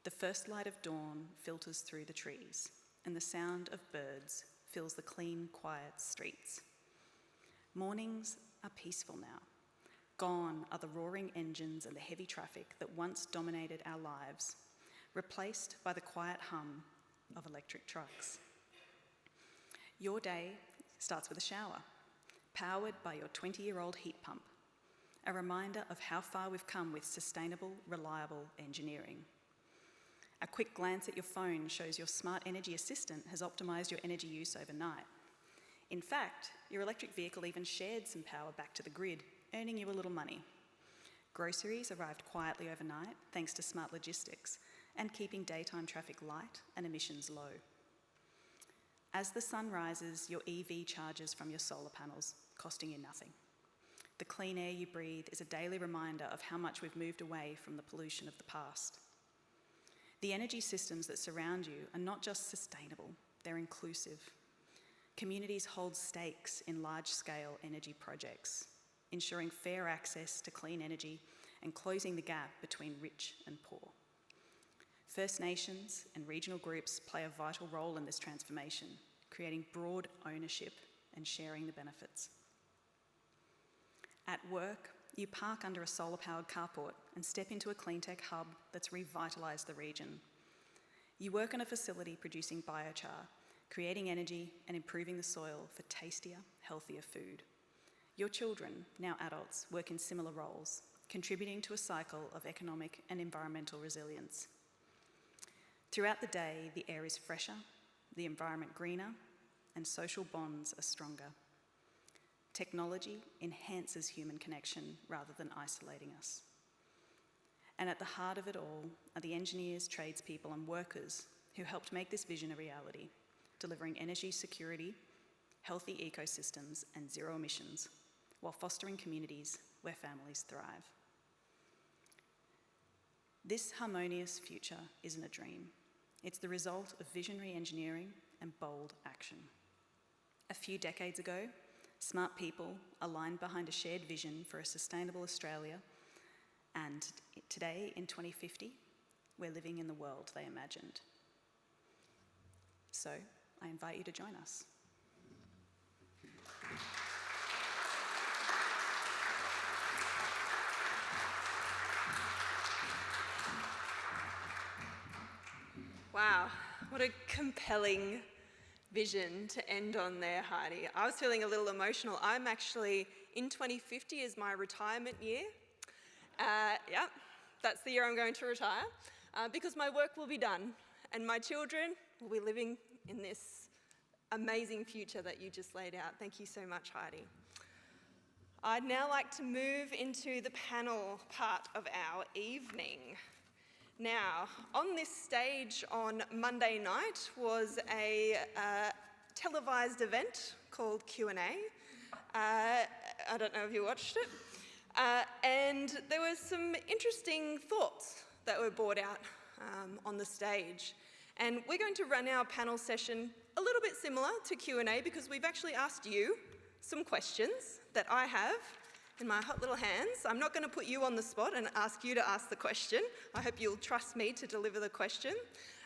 The first light of dawn filters through the trees, and the sound of birds fills the clean, quiet streets. Mornings are peaceful now. Gone are the roaring engines and the heavy traffic that once dominated our lives, replaced by the quiet hum of electric trucks. Your day starts with a shower, powered by your 20-year-old heat pump, a reminder of how far we've come with sustainable, reliable engineering. A quick glance at your phone shows your smart energy assistant has optimised your energy use overnight. In fact, your electric vehicle even shared some power back to the grid, earning you a little money. Groceries arrived quietly overnight thanks to smart logistics and keeping daytime traffic light and emissions low. As the sun rises, your EV charges from your solar panels, costing you nothing. The clean air you breathe is a daily reminder of how much we've moved away from the pollution of the past. The energy systems that surround you are not just sustainable, they're inclusive. Communities hold stakes in large-scale energy projects, ensuring fair access to clean energy and closing the gap between rich and poor. First Nations and regional groups play a vital role in this transformation, creating broad ownership and sharing the benefits. At work, you park under a solar-powered carport and step into a cleantech hub that's revitalised the region. You work in a facility producing biochar, creating energy and improving the soil for tastier, healthier food. Your children, now adults, work in similar roles, contributing to a cycle of economic and environmental resilience. Throughout the day, the air is fresher, the environment greener, and social bonds are stronger. Technology enhances human connection rather than isolating us. And at the heart of it all are the engineers, tradespeople, and workers who helped make this vision a reality, delivering energy security, healthy ecosystems, and zero emissions, while fostering communities where families thrive. This harmonious future isn't a dream. It's the result of visionary engineering and bold action. A few decades ago, smart people aligned behind a shared vision for a sustainable Australia, and today, in 2050, we're living in the world they imagined. So, I invite you to join us. Wow, what a compelling vision to end on there, Heidi. I was feeling a little emotional. I'm actually, in 2050 is my retirement year. Yeah, that's the year I'm going to retire, because my work will be done and my children will be living in this amazing future that you just laid out. Thank you so much, Heidi. I'd now like to move into the panel part of our evening. Now, on this stage on Monday night was a televised event called Q&A. I don't know if you watched it. And there were some interesting thoughts that were brought out on the stage. And we're going to run our panel session a little bit similar to Q&A because we've actually asked you some questions that I have in my hot little hands. I'm not going to put you on the spot and ask you to ask the question. I hope you'll trust me to deliver the question.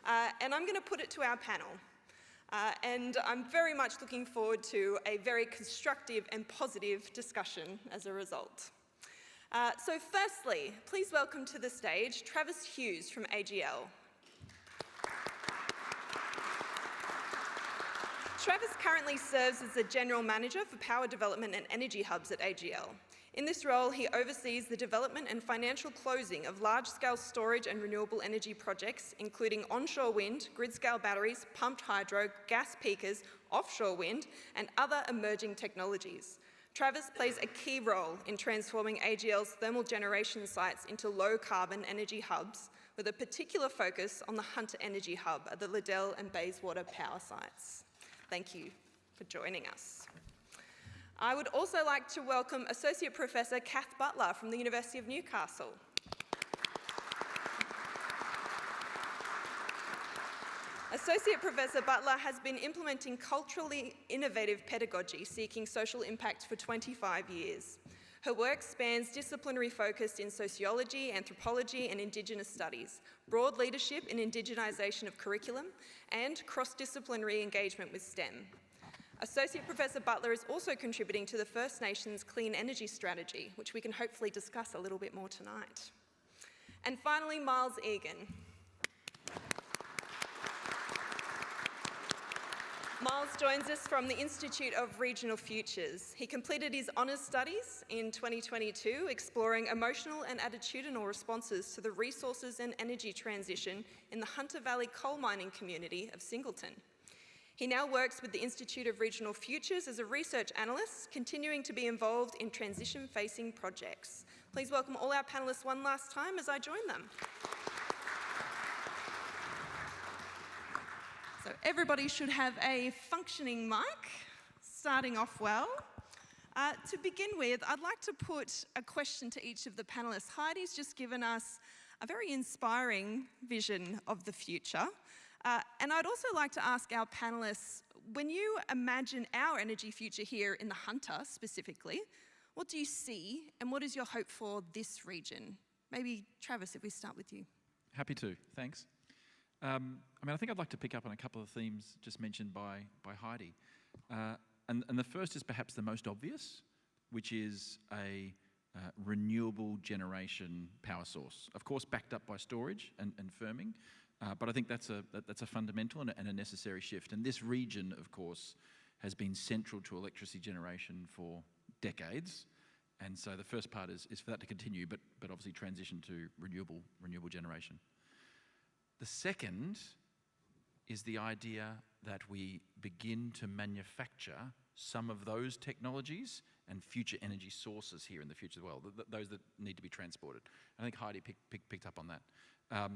And I'm going to put it to our panel. And I'm very much looking forward to a very constructive and positive discussion as a result. So firstly, please welcome to the stage Travis Hughes from AGL. Travis currently serves as the General Manager for Power Development and Energy Hubs at AGL. In this role, he oversees the development and financial closing of large-scale storage and renewable energy projects, including onshore wind, grid-scale batteries, pumped hydro, gas peakers, offshore wind, and other emerging technologies. Travis plays a key role in transforming AGL's thermal generation sites into low-carbon energy hubs, with a particular focus on the Hunter Energy Hub at the Liddell and Bayswater power sites. Thank you for joining us. I would also like to welcome Associate Professor Kath Butler from the University of Newcastle. Associate Professor Butler has been implementing culturally innovative pedagogy seeking social impact for 25 years. Her work spans disciplinary focus in sociology, anthropology and Indigenous studies, broad leadership in indigenisation of curriculum, and cross-disciplinary engagement with STEM. Associate Professor Butler is also contributing to the First Nations Clean Energy Strategy, which we can hopefully discuss a little bit more tonight. And finally, Miles Egan. Miles joins us from the Institute of Regional Futures. He completed his honours studies in 2022, exploring emotional and attitudinal responses to the resources and energy transition in the Hunter Valley coal mining community of Singleton. He now works with the Institute of Regional Futures as a research analyst, continuing to be involved in transition-facing projects. Please welcome all our panellists one last time as I join them. So everybody should have a functioning mic, starting off well. To begin with, I'd like to put a question to each of the panellists. Heidi's just given us a very inspiring vision of the future. And I'd also like to ask our panellists, when you imagine our energy future here in the Hunter specifically, what do you see and what is your hope for this region? Maybe Travis, if we start with you. Happy to, thanks. I think I'd like to pick up on a couple of themes just mentioned by Heidi. And the first is perhaps the most obvious, which is a renewable generation power source. Of course, backed up by storage and firming, but I think that's a fundamental and a necessary shift. And this region, of course, has been central to electricity generation for decades. And so the first part is for that to continue, but obviously transition to renewable generation. The second is the idea that we begin to manufacture some of those technologies and future energy sources here in the future as well, those that need to be transported. I think Heidi picked up on that.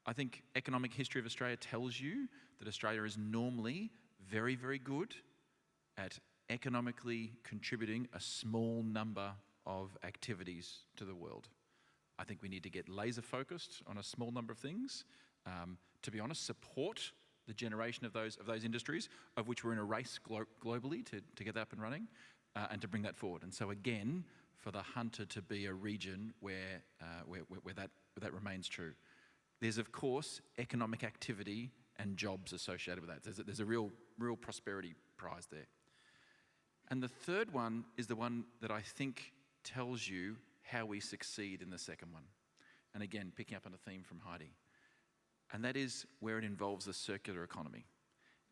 I think economic history of Australia tells you that Australia is normally very, very good at economically contributing a small number of activities to the world. I think we need to get laser focused on a small number of things. To be honest, support the generation of those industries, of which we're in a race globally to get that up and running, and to bring that forward. And so again, for the Hunter to be a region where that remains true. There's of course economic activity and jobs associated with that. There's a real prosperity prize there. And the third one is the one that I think tells you how we succeed in the second one. And again, picking up on a theme from Heidi. And that is where it involves the circular economy.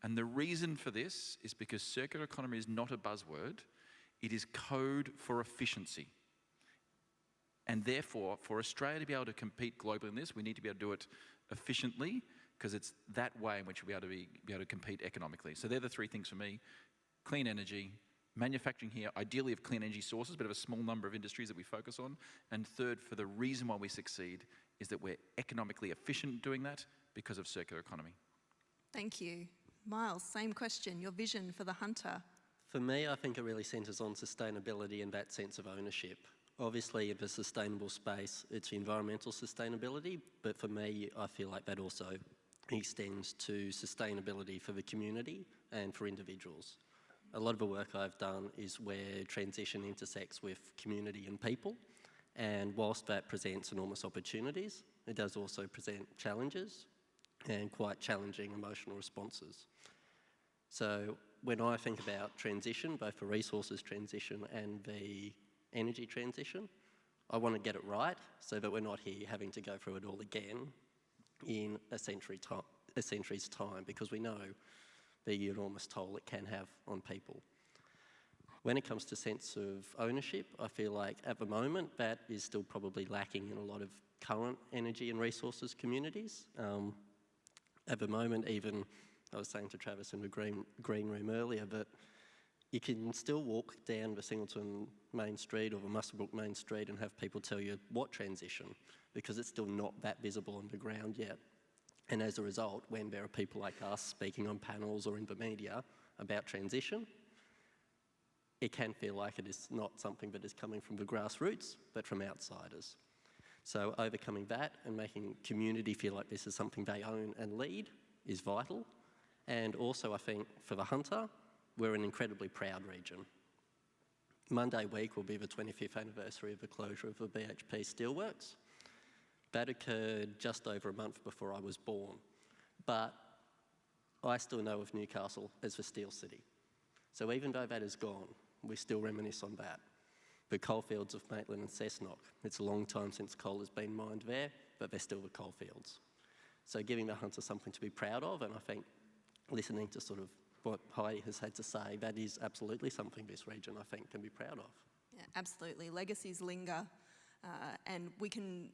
And the reason for this is because circular economy is not a buzzword, it is code for efficiency. And therefore, for Australia to be able to compete globally in this, we need to be able to do it efficiently, because it's that way in which we'll be able to compete economically. So they're the three things for me: clean energy, manufacturing here, ideally of clean energy sources, but of a small number of industries that we focus on. And third, for the reason why we succeed, is that we're economically efficient doing that because of circular economy. Thank you. Miles, same question, your vision for the Hunter. For me, I think it really centres on sustainability and that sense of ownership. Obviously, in the sustainable space, it's environmental sustainability, but for me, I feel like that also extends to sustainability for the community and for individuals. A lot of the work I've done is where transition intersects with community and people. And whilst that presents enormous opportunities, it does also present challenges and quite challenging emotional responses. So when I think about transition, both the resources transition and the energy transition, I want to get it right so that we're not here having to go through it all again in a century's time, because we know the enormous toll it can have on people. When it comes to sense of ownership, I feel like at the moment that is still probably lacking in a lot of current energy and resources communities. At the moment, even, I was saying to Travis in the green room earlier, but you can still walk down the Singleton Main Street or the Muswellbrook Main Street and have people tell you what transition, because it's still not that visible on the ground yet. And as a result, when there are people like us speaking on panels or in the media, about transition, it can feel like it is not something that is coming from the grassroots, but from outsiders. So overcoming that and making community feel like this is something they own and lead is vital. And also, I think, for the Hunter, we're an incredibly proud region. Monday week will be the 25th anniversary of the closure of the BHP Steelworks. That occurred just over a month before I was born. But I still know of Newcastle as the Steel City. So even though that is gone, we still reminisce on that. The coalfields of Maitland and Cessnock, it's a long time since coal has been mined there, but they're still the coalfields. So giving the Hunter something to be proud of, and I think listening to sort of what Heidi has had to say, that is absolutely something this region, I think, can be proud of. Yeah, absolutely. Legacies linger, and we can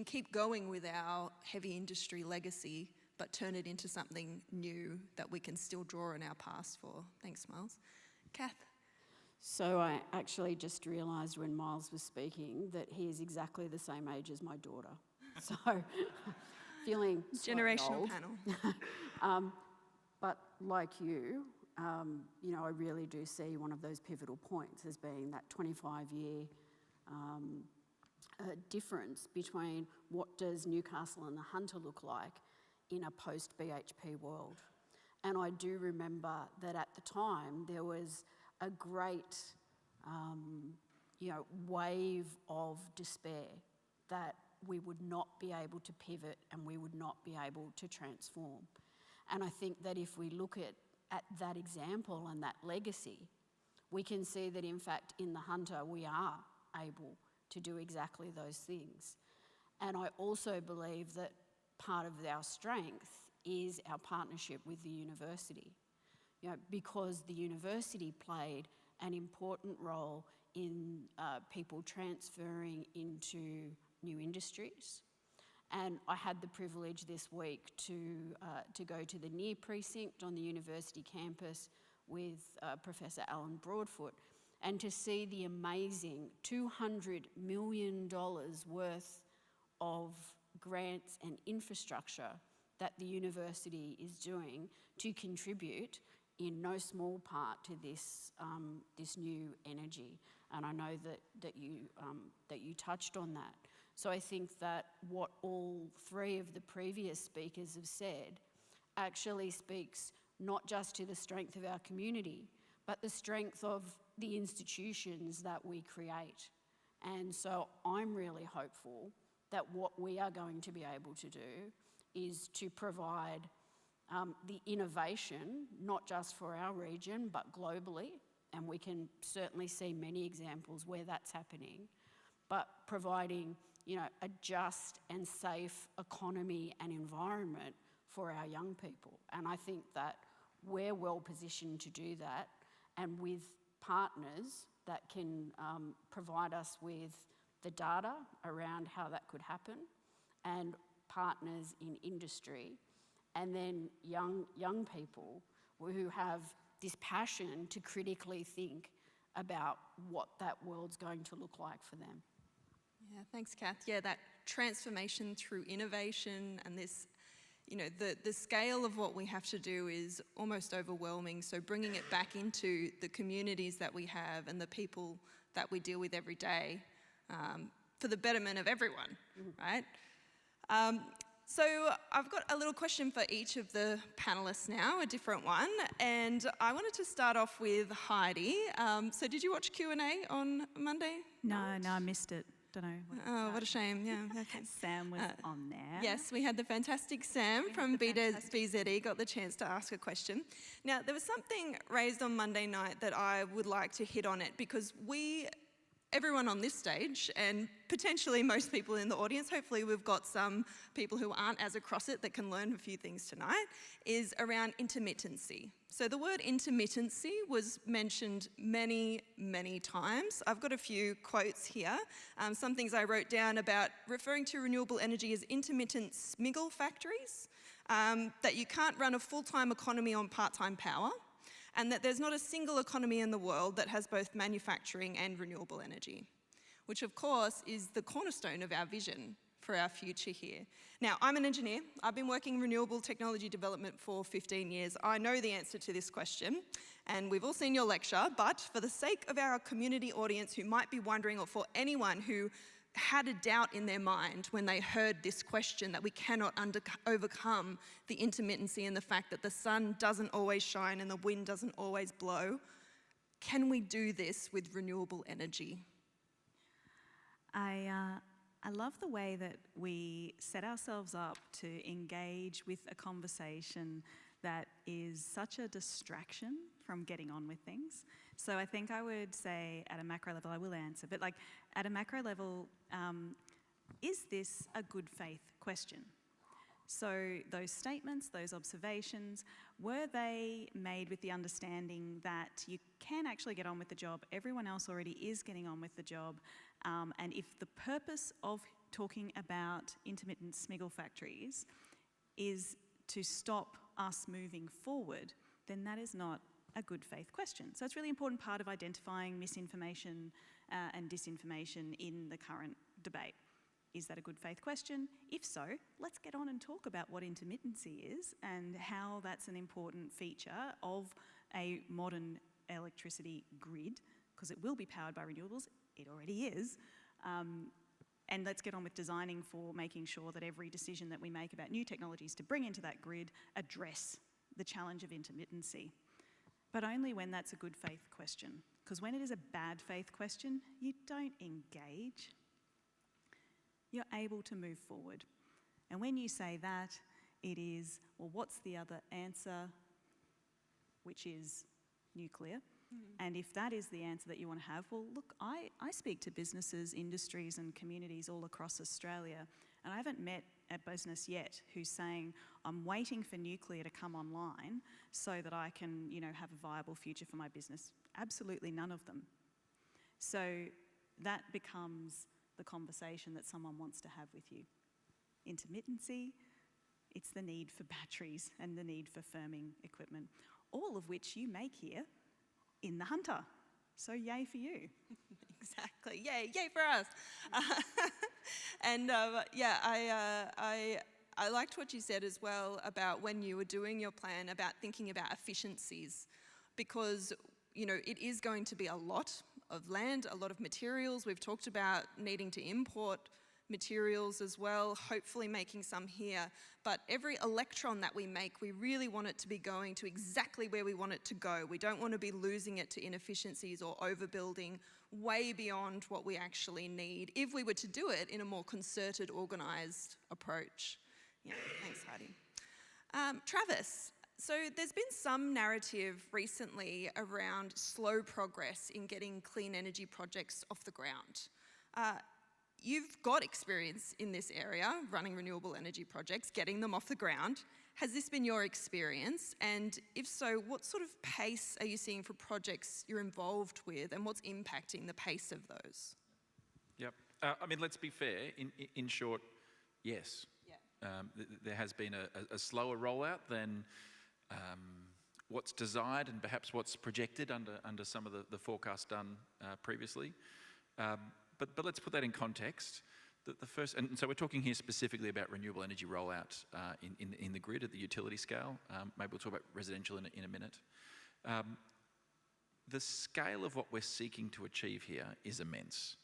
keep going with our heavy industry legacy, but turn it into something new that we can still draw on our past for. Thanks, Miles. Kath? So I actually just realised when Miles was speaking that he is exactly the same age as my daughter. So feeling Generational old. panel. But like you, you know, I really do see one of those pivotal points as being that 25-year difference between what does Newcastle and the Hunter look like in a post-BHP world. And I do remember that at the time there was a great, you know, wave of despair that we would not be able to pivot and we would not be able to transform. And I think that if we look at that example and that legacy, we can see that in fact in the Hunter we are able to do exactly those things. And I also believe that part of our strength is our partnership with the university. You know, because the university played an important role in people transferring into new industries. And I had the privilege this week to go to the near precinct on the university campus with Professor Alan Broadfoot and to see the amazing $200 million worth of grants and infrastructure that the university is doing to contribute in no small part to this this new energy, and I know that you touched on that. So I think that what all three of the previous speakers have said actually speaks not just to the strength of our community, but the strength of the institutions that we create. And so I'm really hopeful that what we are going to be able to do is to provide the innovation, not just for our region, but globally, and we can certainly see many examples where that's happening, but providing, you know, a just and safe economy and environment for our young people. And I think that we're well positioned to do that, and with partners that can provide us with the data around how that could happen, and partners in industry, and then young people who have this passion to critically think about what that world's going to look like for them. Yeah, thanks, Kath. Yeah, that transformation through innovation and this, you know, the scale of what we have to do is almost overwhelming. So bringing it back into the communities that we have and the people that we deal with every day for the betterment of everyone, right? So I've got a little question for each of the panellists now, a different one, and I wanted to start off with Heidi. So did you watch Q&A on Monday? No, I missed it. Don't know. Oh, what a shame, yeah. Okay. Sam was on there. Yes, we had the fantastic Sam from BZE got the chance to ask a question. Now, there was something raised on Monday night that I would like to hit on it because everyone on this stage and potentially most people in the audience, hopefully we've got some people who aren't as across it that can learn a few things tonight, is around intermittency. So the word intermittency was mentioned many, many times. I've got a few quotes here. Some things I wrote down about referring to renewable energy as intermittent smiggle factories, that you can't run a full-time economy on part-time power, and that there's not a single economy in the world that has both manufacturing and renewable energy, which of course is the cornerstone of our vision for our future here. Now, I'm an engineer. I've been working in renewable technology development for 15 years. I know the answer to this question, and we've all seen your lecture, but for the sake of our community audience who might be wondering, or for anyone who had a doubt in their mind when they heard this question that we cannot overcome the intermittency and the fact that the sun doesn't always shine and the wind doesn't always blow, can we do this with renewable energy? I love the way that we set ourselves up to engage with a conversation that is such a distraction from getting on with things. So I think I would say at a macro level, I will answer, but like at a macro level, is this a good faith question? So those statements, those observations, were they made with the understanding that you can actually get on with the job, everyone else already is getting on with the job, and if the purpose of talking about intermittent smiggle factories is to stop us moving forward, then that is not a good faith question. So it's a really important part of identifying misinformation and disinformation in the current debate. Is that a good faith question? If so, let's get on and talk about what intermittency is and how that's an important feature of a modern electricity grid, because it will be powered by renewables, it already is. And let's get on with designing for making sure that every decision that we make about new technologies to bring into that grid address the challenge of intermittency. But only when that's a good faith question. Because when it is a bad faith question, you don't engage. You're able to move forward. And when you say that, it is, well, what's the other answer, which is nuclear? And if that is the answer that you want to have, well, look, I speak to businesses, industries and communities all across Australia, and I haven't met a business yet who's saying, I'm waiting for nuclear to come online so that I can, have a viable future for my business. Absolutely none of them. So that becomes the conversation that someone wants to have with you. Intermittency, it's the need for batteries and the need for firming equipment, all of which you make here in the Hunter. So yay for you. Exactly, yay for us. And I liked what you said as well about when you were doing your plan about thinking about efficiencies, because it is going to be a lot of land, a lot of materials. We've talked about needing to import materials as well, hopefully making some here. But every electron that we make, we really want it to be going to exactly where we want it to go. We don't want to be losing it to inefficiencies or overbuilding way beyond what we actually need if we were to do it in a more concerted, organised approach. Yeah, thanks, Heidi. Travis, so there's been some narrative recently around slow progress in getting clean energy projects off the ground. You've got experience in this area, running renewable energy projects, getting them off the ground. Has this been your experience? And if so, what sort of pace are you seeing for projects you're involved with, and what's impacting the pace of those? Yep. Let's be fair. In short, yes. Yeah. There has been a slower rollout than what's desired and perhaps what's projected under some of the forecasts done previously. But let's put that in context. The first, and so we're talking here specifically about renewable energy rollout in the grid at the utility scale. Maybe we'll talk about residential in a minute. The scale of what we're seeking to achieve here is immense.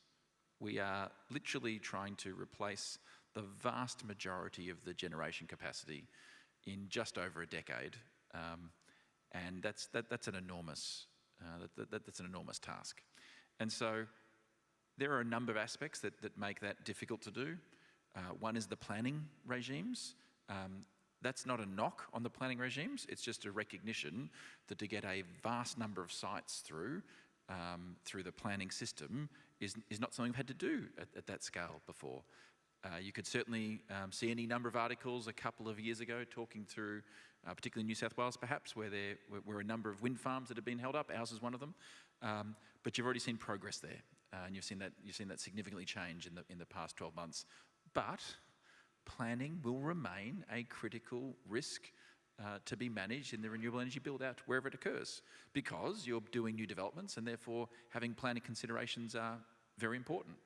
We are literally trying to replace the vast majority of the generation capacity in just over a decade, and that's an enormous task. And so there are a number of aspects that make that difficult to do. One is the planning regimes. That's not a knock on the planning regimes, it's just a recognition that to get a vast number of sites through the planning system is not something we've had to do at that scale before. You could certainly see any number of articles a couple of years ago talking through, particularly New South Wales perhaps, where there were a number of wind farms that have been held up. Ours is one of them. But you've already seen progress there. And you've seen that significantly change in the past 12 months. But planning will remain a critical risk to be managed in the renewable energy build-out wherever it occurs, because you're doing new developments and therefore having planning considerations are very important.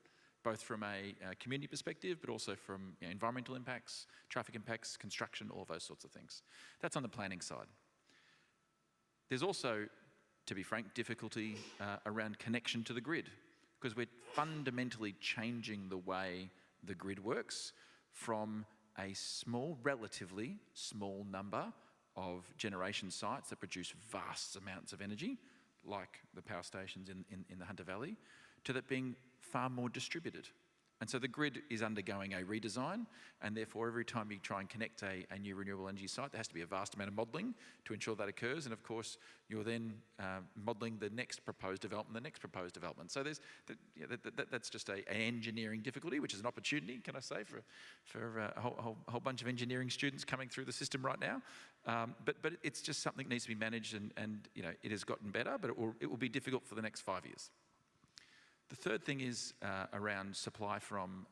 both from a community perspective, but also from environmental impacts, traffic impacts, construction, all those sorts of things. That's on the planning side. There's also, to be frank, difficulty around connection to the grid, because we're fundamentally changing the way the grid works from a small, relatively small number of generation sites that produce vast amounts of energy, like the power stations in the Hunter Valley, to that being far more distributed. And so the grid is undergoing a redesign, and therefore every time you try and connect a new renewable energy site, there has to be a vast amount of modelling to ensure that occurs. And of course, you're then modelling the next proposed development, the next proposed development. So that's just an engineering difficulty, which is an opportunity, can I say, for a whole bunch of engineering students coming through the system right now. But it's just something that needs to be managed, and it has gotten better, but it will be difficult for the next 5 years. The third thing is around supply from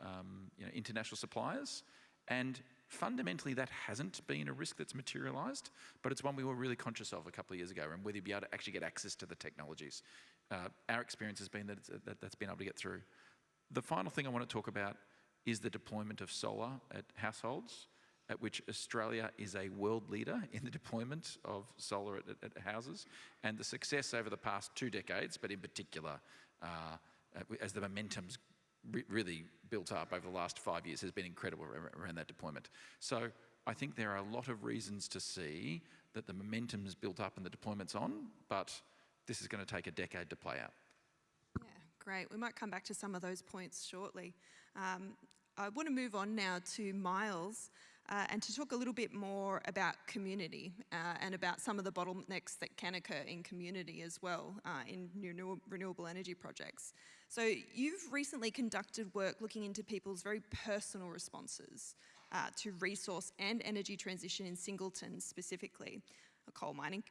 international suppliers, and fundamentally that hasn't been a risk that's materialised, but it's one we were really conscious of a couple of years ago, and whether you'd be able to actually get access to the technologies. Our experience has been that that's been able to get through. The final thing I want to talk about is the deployment of solar at households, at which Australia is a world leader in the deployment of solar at houses, and the success over the past 2 decades, but in particular as the momentum's really built up over the last 5 years, has been incredible around that deployment. So I think there are a lot of reasons to see that the momentum's built up and the deployment's on, but this is going to take a decade to play out. Yeah, great. We might come back to some of those points shortly. I want to move on now to Miles and to talk a little bit more about community and about some of the bottlenecks that can occur in community as well in renewable energy projects. So you've recently conducted work looking into people's very personal responses to resource and energy transition in Singleton specifically, a coal mining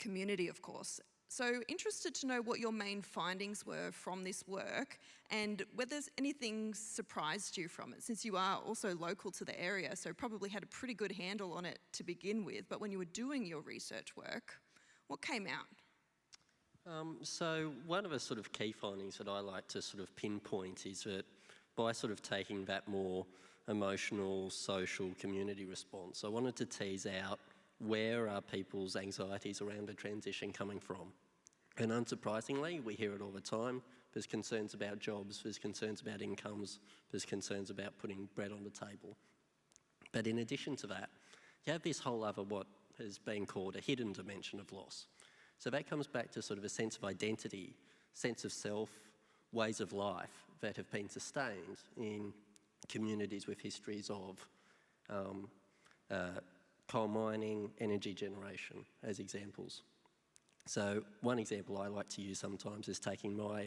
community, of course. So interested to know what your main findings were from this work and whether anything surprised you from it, since you are also local to the area, so probably had a pretty good handle on it to begin with. But when you were doing your research work, what came out? So one of the sort of key findings that I like to sort of pinpoint is that by sort of taking that more emotional, social, community response, I wanted to tease out where are people's anxieties around the transition coming from. And unsurprisingly, we hear it all the time. There's concerns about jobs, there's concerns about incomes, there's concerns about putting bread on the table. But in addition to that, you have this whole other what has been called a hidden dimension of loss. So that comes back to sort of a sense of identity, sense of self, ways of life that have been sustained in communities with histories of coal mining, energy generation as examples. So one example I like to use sometimes is taking my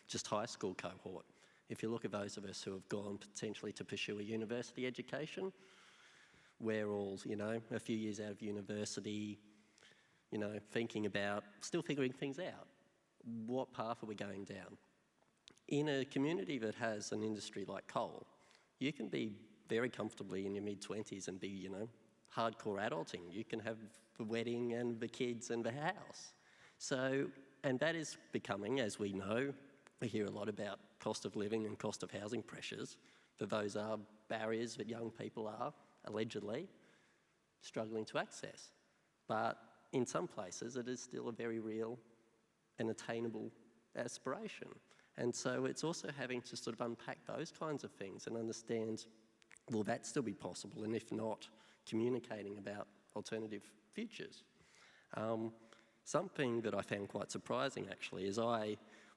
just high school cohort. If you look at those of us who have gone potentially to pursue a university education, we're all, a few years out of university, thinking about, still figuring things out. What path are we going down? In a community that has an industry like coal, you can be very comfortably in your mid-20s and be, hardcore adulting. You can have the wedding and the kids and the house. So, and that is becoming, as we know, we hear a lot about cost of living and cost of housing pressures, but those are barriers that young people are, allegedly, struggling to access. But in some places, it is still a very real and attainable aspiration. And so it's also having to sort of unpack those kinds of things and understand, will that still be possible? And if not, communicating about alternative futures. Something that I found quite surprising actually is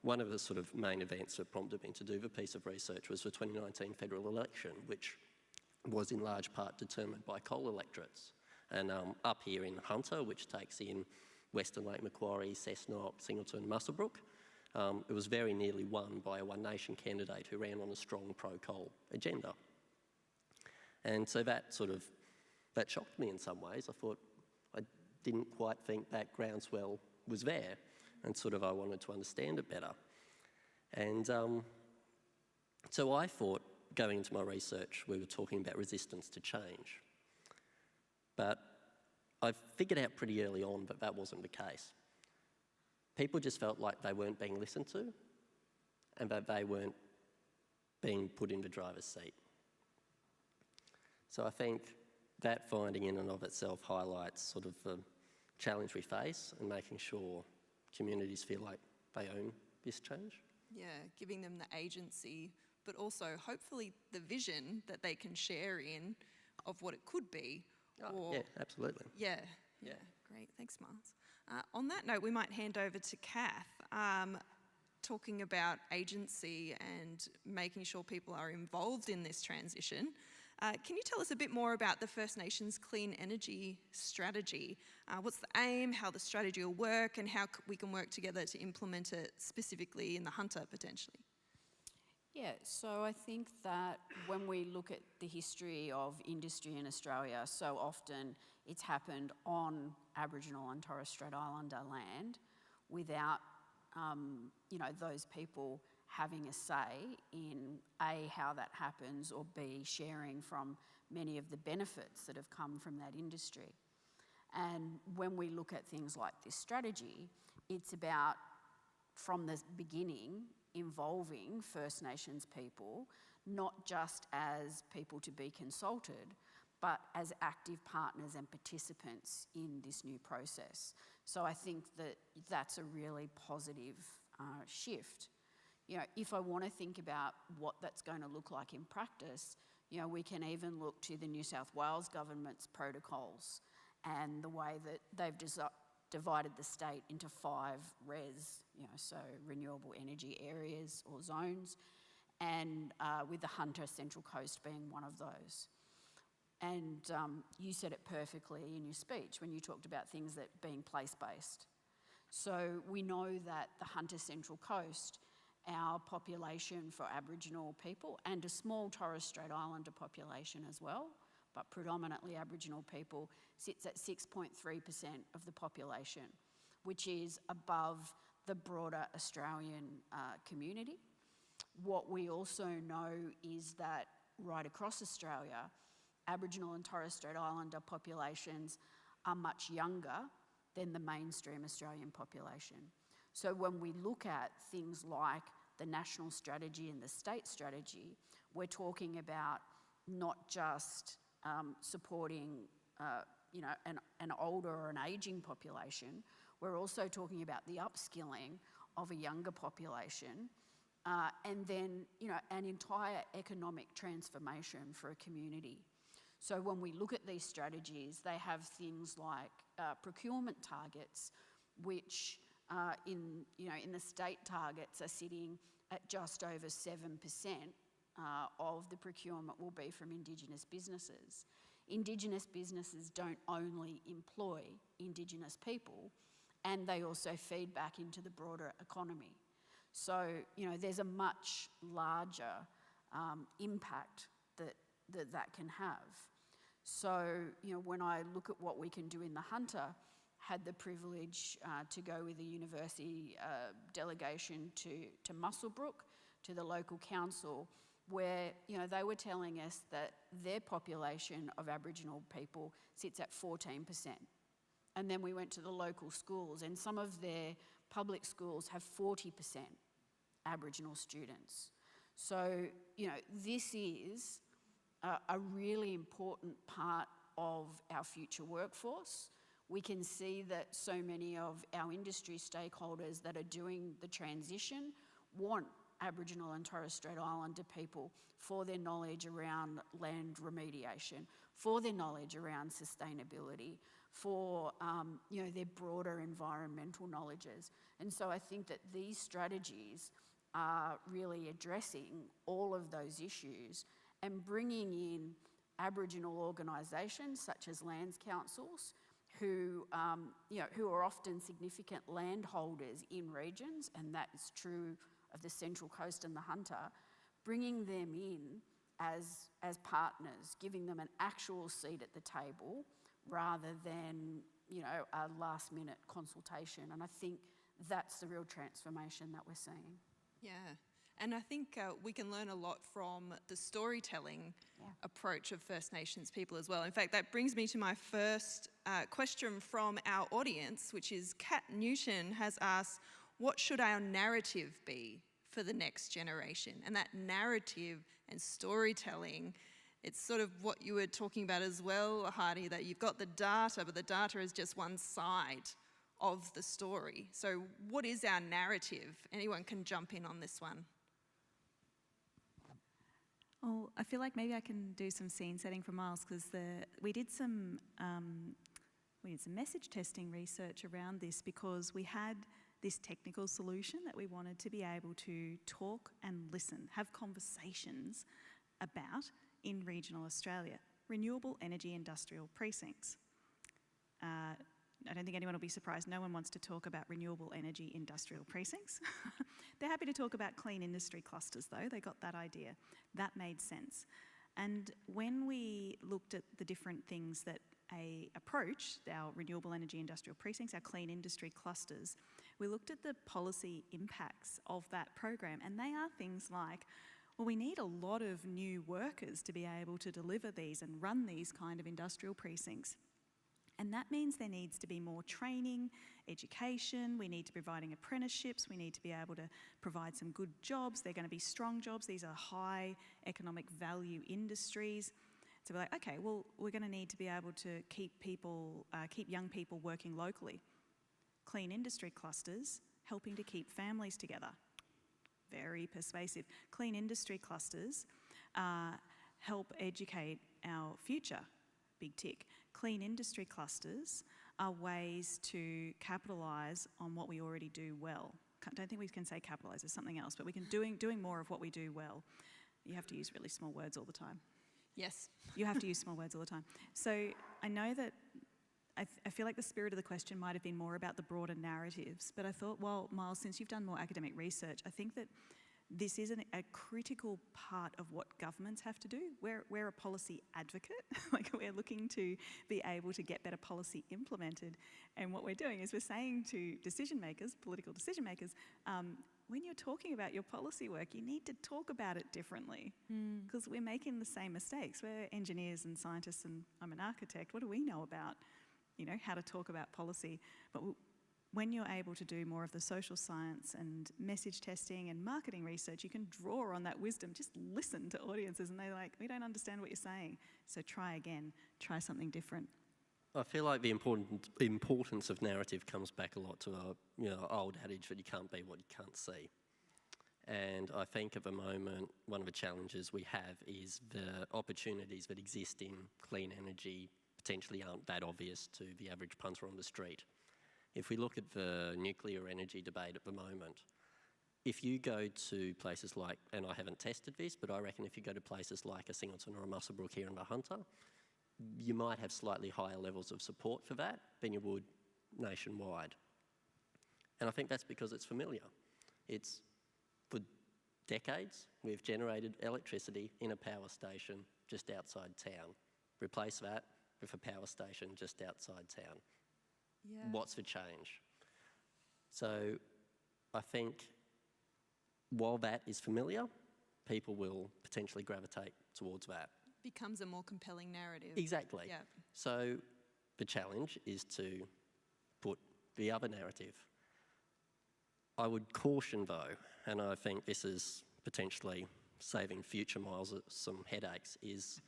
one of the sort of main events that prompted me to do the piece of research was the 2019 federal election, which was in large part determined by coal electorates. And up here in Hunter, which takes in Western Lake Macquarie, Cessnock, Singleton, Muswellbrook, it was very nearly won by a One Nation candidate who ran on a strong pro-coal agenda. And so that shocked me in some ways. I thought I didn't quite think that groundswell was there, and I wanted to understand it better. And so I thought, going into my research, we were talking about resistance to change. But I figured out pretty early on that that wasn't the case. People just felt like they weren't being listened to and that they weren't being put in the driver's seat. So I think that finding in and of itself highlights sort of the challenge we face and making sure communities feel like they own this change. Yeah, giving them the agency, but also hopefully the vision that they can share in of what it could be. Yeah, absolutely. Yeah, great. Thanks, Miles. On that note, we might hand over to Kath, talking about agency and making sure people are involved in this transition. Can you tell us a bit more about the First Nations Clean Energy Strategy? What's the aim, how the strategy will work, and how we can work together to implement it specifically in the Hunter, potentially? Yeah, so I think that when we look at the history of industry in Australia, so often it's happened on Aboriginal and Torres Strait Islander land without, those people having a say in A, how that happens, or B, sharing from many of the benefits that have come from that industry. And when we look at things like this strategy, it's about, from the beginning, involving First Nations people, not just as people to be consulted, but as active partners and participants in this new process. So I think that that's a really positive shift. If I want to think about what that's going to look like in practice, we can even look to the New South Wales government's protocols and the way that they've divided the state into 5 REZ, so renewable energy areas or zones, and with the Hunter Central Coast being one of those. And you said it perfectly in your speech when you talked about things that being place-based. So we know that the Hunter Central Coast, our population for Aboriginal people and a small Torres Strait Islander population as well, but predominantly Aboriginal people, sits at 6.3% of the population, which is above the broader Australian community. What we also know is that right across Australia, Aboriginal and Torres Strait Islander populations are much younger than the mainstream Australian population. So when we look at things like the national strategy and the state strategy, we're talking about not just supporting an older or an ageing population, we're also talking about the upskilling of a younger population and then an entire economic transformation for a community. So when we look at these strategies, they have things like procurement targets, which in the state targets are sitting at just over 7% of the procurement will be from Indigenous businesses. Indigenous businesses don't only employ Indigenous people, and they also feed back into the broader economy. So, there's a much larger impact that can have. So, when I look at what we can do in the Hunter, had the privilege to go with a university delegation to Muswellbrook, to the local council, where they were telling us that their population of Aboriginal people sits at 14%. And then we went to the local schools, and some of their public schools have 40% Aboriginal students. So, this is a really important part of our future workforce. We can see that so many of our industry stakeholders that are doing the transition want Aboriginal and Torres Strait Islander people for their knowledge around land remediation, for their knowledge around sustainability, for their broader environmental knowledges. And so I think that these strategies are really addressing all of those issues and bringing in Aboriginal organisations such as lands councils who are often significant landholders in regions, and that is true of the Central Coast and the Hunter, bringing them in as partners, giving them an actual seat at the table rather than a last-minute consultation. And I think that's the real transformation that we're seeing. Yeah, and I think we can learn a lot from the storytelling approach of First Nations people as well. In fact, that brings me to my first question from our audience, which is Kat Newton has asked, what should our narrative be for the next generation. And that narrative and storytelling, it's sort of what you were talking about as well, Heidi, that you've got the data, but the data is just one side of the story. So what is our narrative? Anyone can jump in on this one. Oh, I feel like maybe I can do some scene setting for Miles, because we did some message testing research around this, because we had this technical solution that we wanted to be able to talk and listen, have conversations about in regional Australia, renewable energy industrial precincts. I don't think anyone will be surprised. No one wants to talk about renewable energy industrial precincts. They're happy to talk about clean industry clusters, though. They got that idea. That made sense. And when we looked at the different things that approach our renewable energy industrial precincts, our clean industry clusters, we looked at the policy impacts of that program, and they are things like, well, we need a lot of new workers to be able to deliver these and run these kind of industrial precincts. And that means there needs to be more training, education, we need to be providing apprenticeships, we need to be able to provide some good jobs. They're going to be strong jobs. These are high economic value industries. So we're like, okay, well, we're going to need to be able to keep young people working locally. Clean industry clusters, helping to keep families together. Very persuasive. Clean industry clusters help educate our future. Big tick. Clean industry clusters are ways to capitalise on what we already do well. I don't think we can say capitalise as something else, but we can doing more of what we do well. You have to use really small words all the time. Yes. You have to use small words all the time. So I know that I feel like the spirit of the question might have been more about the broader narratives, but I thought, well, Miles, since you've done more academic research, I think that this is a critical part of what governments have to do. We're a policy advocate, like we're looking to be able to get better policy implemented. And what we're doing is we're saying to decision makers, political decision makers, when you're talking about your policy work, you need to talk about it differently, because we're making the same mistakes. We're engineers and scientists, and I'm an architect. What do we know about, how to talk about policy? But when you're able to do more of the social science and message testing and marketing research, you can draw on that wisdom. Just listen to audiences, and they're like, we don't understand what you're saying. So try again, try something different. I feel like the importance of narrative comes back a lot to a old adage that you can't be what you can't see. And I think at the moment, one of the challenges we have is the opportunities that exist in clean energy potentially aren't that obvious to the average punter on the street. If we look at the nuclear energy debate at the moment, if you go to places like, and I haven't tested this, but I reckon if you go to places like a Singleton or a Muswellbrook here in the Hunter, you might have slightly higher levels of support for that than you would nationwide. And I think that's because it's familiar. It's, for decades, we've generated electricity in a power station just outside town. Replace that with a power station just outside town. Yeah. What's the change? So I think while that is familiar, people will potentially gravitate towards that. Becomes a more compelling narrative. Exactly. Yeah. So the challenge is to put the other narrative. I would caution though, and I think this is potentially saving future Miles some headaches, is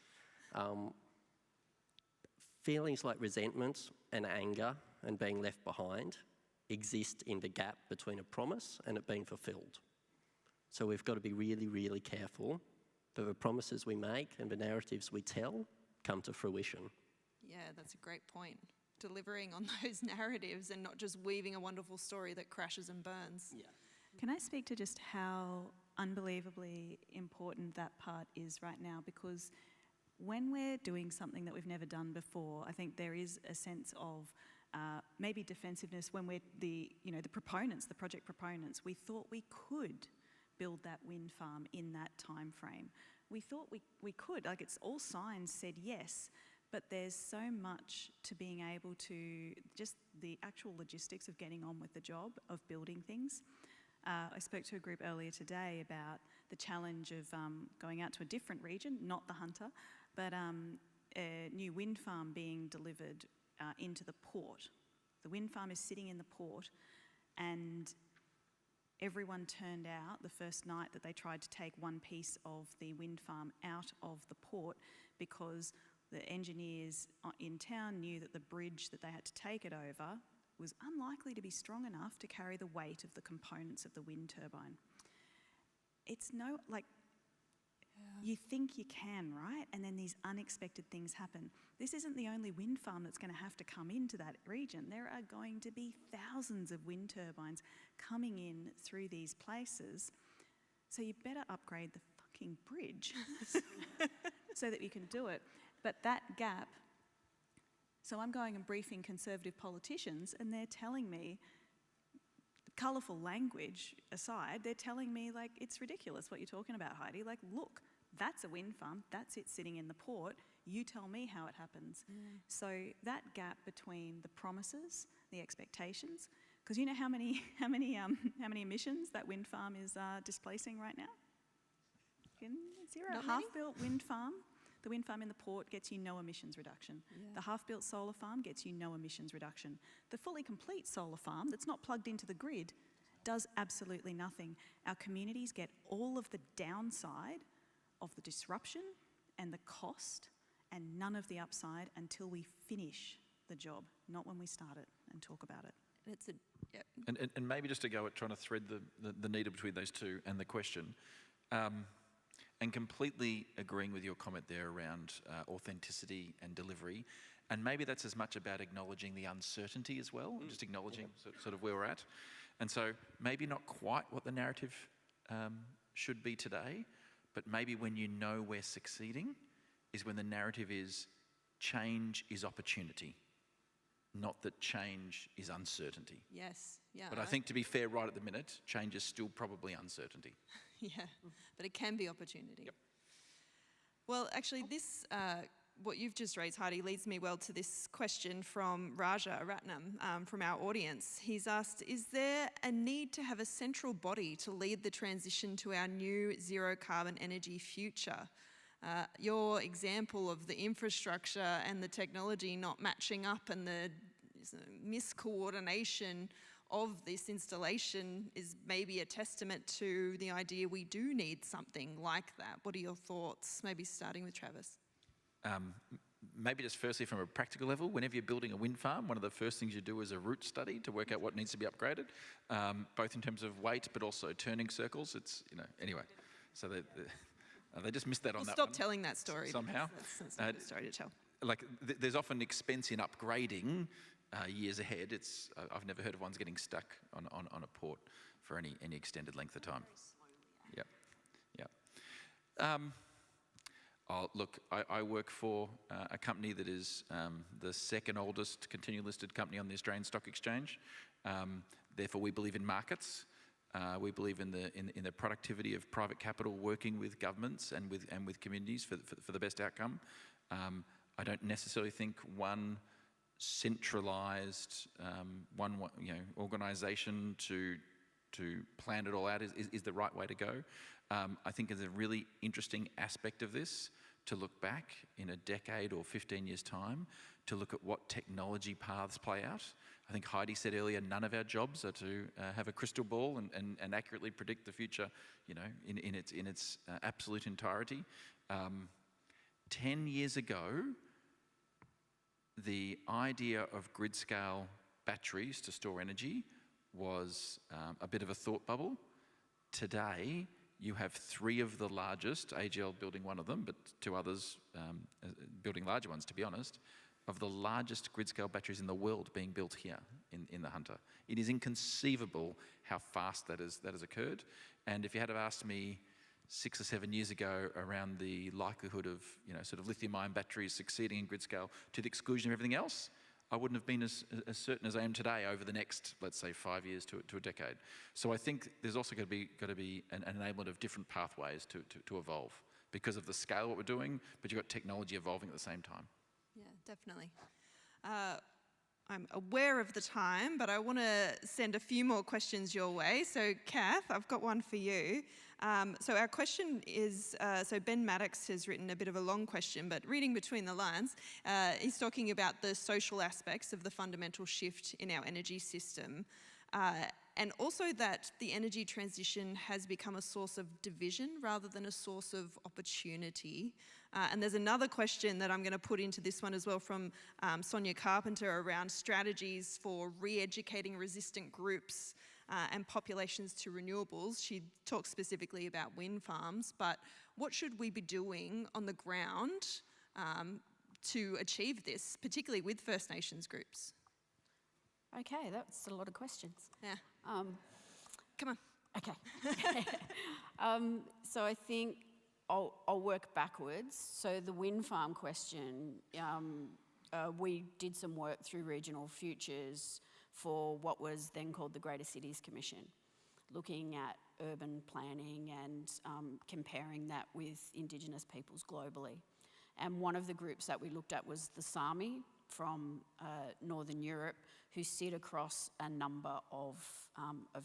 feelings like resentment and anger and being left behind exist in the gap between a promise and it being fulfilled. So we've got to be really, really careful that the promises we make and the narratives we tell come to fruition. Yeah, that's a great point. Delivering on those narratives and not just weaving a wonderful story that crashes and burns. Yeah. Can I speak to just how unbelievably important that part is right now? Because when we're doing something that we've never done before, I think there is a sense of maybe defensiveness when we're the proponents, the project proponents. We thought we could build that wind farm in that time frame. We thought we could, like it's all signs said yes, but there's so much to being able to, just the actual logistics of getting on with the job of building things. I spoke to a group earlier today about the challenge of going out to a different region, not the Hunter, but a new wind farm being delivered into the port. The wind farm is sitting in the port, and everyone turned out the first night that they tried to take one piece of the wind farm out of the port, because the engineers in town knew that the bridge that they had to take it over was unlikely to be strong enough to carry the weight of the components of the wind turbine. It's you think you can, right? And then these unexpected things happen. This isn't the only wind farm that's going to have to come into that region. There are going to be thousands of wind turbines coming in through these places. So you better upgrade the fucking bridge so that you can do it. But that gap, so I'm going and briefing Conservative politicians, and they're telling me, colourful language aside, they're telling me, like, it's ridiculous what you're talking about, Heidi. Like, look, that's a wind farm, that's it sitting in the port, you tell me how it happens. So that gap between the promises, the expectations, because you know how many emissions that wind farm is displacing right now? Zero. Not Half-built wind farm, the wind farm in the port gets you no emissions reduction. The half-built solar farm gets you no emissions reduction. The fully complete solar farm that's not plugged into the grid does absolutely nothing. Our communities get all of the downside of the disruption and the cost, and none of the upside until we finish the job, not when we start it and talk about it. And maybe just to go at trying to thread the needle between those two and the question, and completely agreeing with your comment there around authenticity and delivery, and maybe that's as much about acknowledging the uncertainty as well, just acknowledging sort of where we're at. And so maybe not quite what the narrative should be today, but maybe when you know we're succeeding is when the narrative is change is opportunity, not that change is uncertainty. Yes, yeah. But I think, to be fair, right at the minute, change is still probably uncertainty. Yeah, but it can be opportunity. Yep. Well, actually, this, what you've just raised, Heidi, leads me well to this question from Raja Ratnam from our audience. He's asked, is there a need to have a central body to lead the transition to our new zero carbon energy future? Your example of the infrastructure and the technology not matching up and the miscoordination of this installation is maybe a testament to the idea we do need something like that. What are your thoughts? Maybe starting with Travis. Maybe just firstly from a practical level, whenever you're building a wind farm, one of the first things you do is a route study to work out what needs to be upgraded, both in terms of weight but also turning circles. It's, anyway, so they just missed that on that Stop one telling that story. somehow. That's not a good story to tell. Like, there's often expense in upgrading years ahead. I've never heard of ones getting stuck on a port for any extended length of time. Yep. Look, I work for a company that is the second oldest continually listed company on the Australian Stock Exchange. Therefore, we believe in markets. We believe in the productivity of private capital working with governments and with communities for the best outcome. I don't necessarily think one centralised organisation to plan it all out is the right way to go. I think there's a really interesting aspect of this to look back in a decade or 15 years' time to look at what technology paths play out. I think Heidi said earlier, none of our jobs are to have a crystal ball and accurately predict the future, in its absolute entirety. 10 years ago, the idea of grid-scale batteries to store energy was a bit of a thought bubble. Today, you have three of the largest, AGL building one of them, but two others building larger ones, to be honest, of the largest grid-scale batteries in the world being built here in the Hunter. It is inconceivable how fast that has occurred. And if you had have asked me 6 or 7 years ago around the likelihood of sort of lithium-ion batteries succeeding in grid-scale to the exclusion of everything else, I wouldn't have been as certain as I am today over the next, let's say, 5 years to a decade. So I think there's also got to be an enablement of different pathways to evolve because of the scale of what we're doing, but you've got technology evolving at the same time. Yeah, definitely. I'm aware of the time, but I want to send a few more questions your way. So, Kath, I've got one for you. So our question is, so Ben Maddox has written a bit of a long question, but reading between the lines, he's talking about the social aspects of the fundamental shift in our energy system. and also that the energy transition has become a source of division rather than a source of opportunity. And there's another question that I'm going to put into this one as well from Sonia Carpenter around strategies for re-educating resistant groups and populations to renewables. She talks specifically about wind farms, but what should we be doing on the ground to achieve this, particularly with First Nations groups? Okay, that's a lot of questions. Yeah. Come on. Okay. So I think I'll work backwards. So the wind farm question, we did some work through Regional Futures for what was then called the Greater Cities Commission, looking at urban planning and comparing that with Indigenous peoples globally. And one of the groups that we looked at was the Sami from Northern Europe, who sit across a number of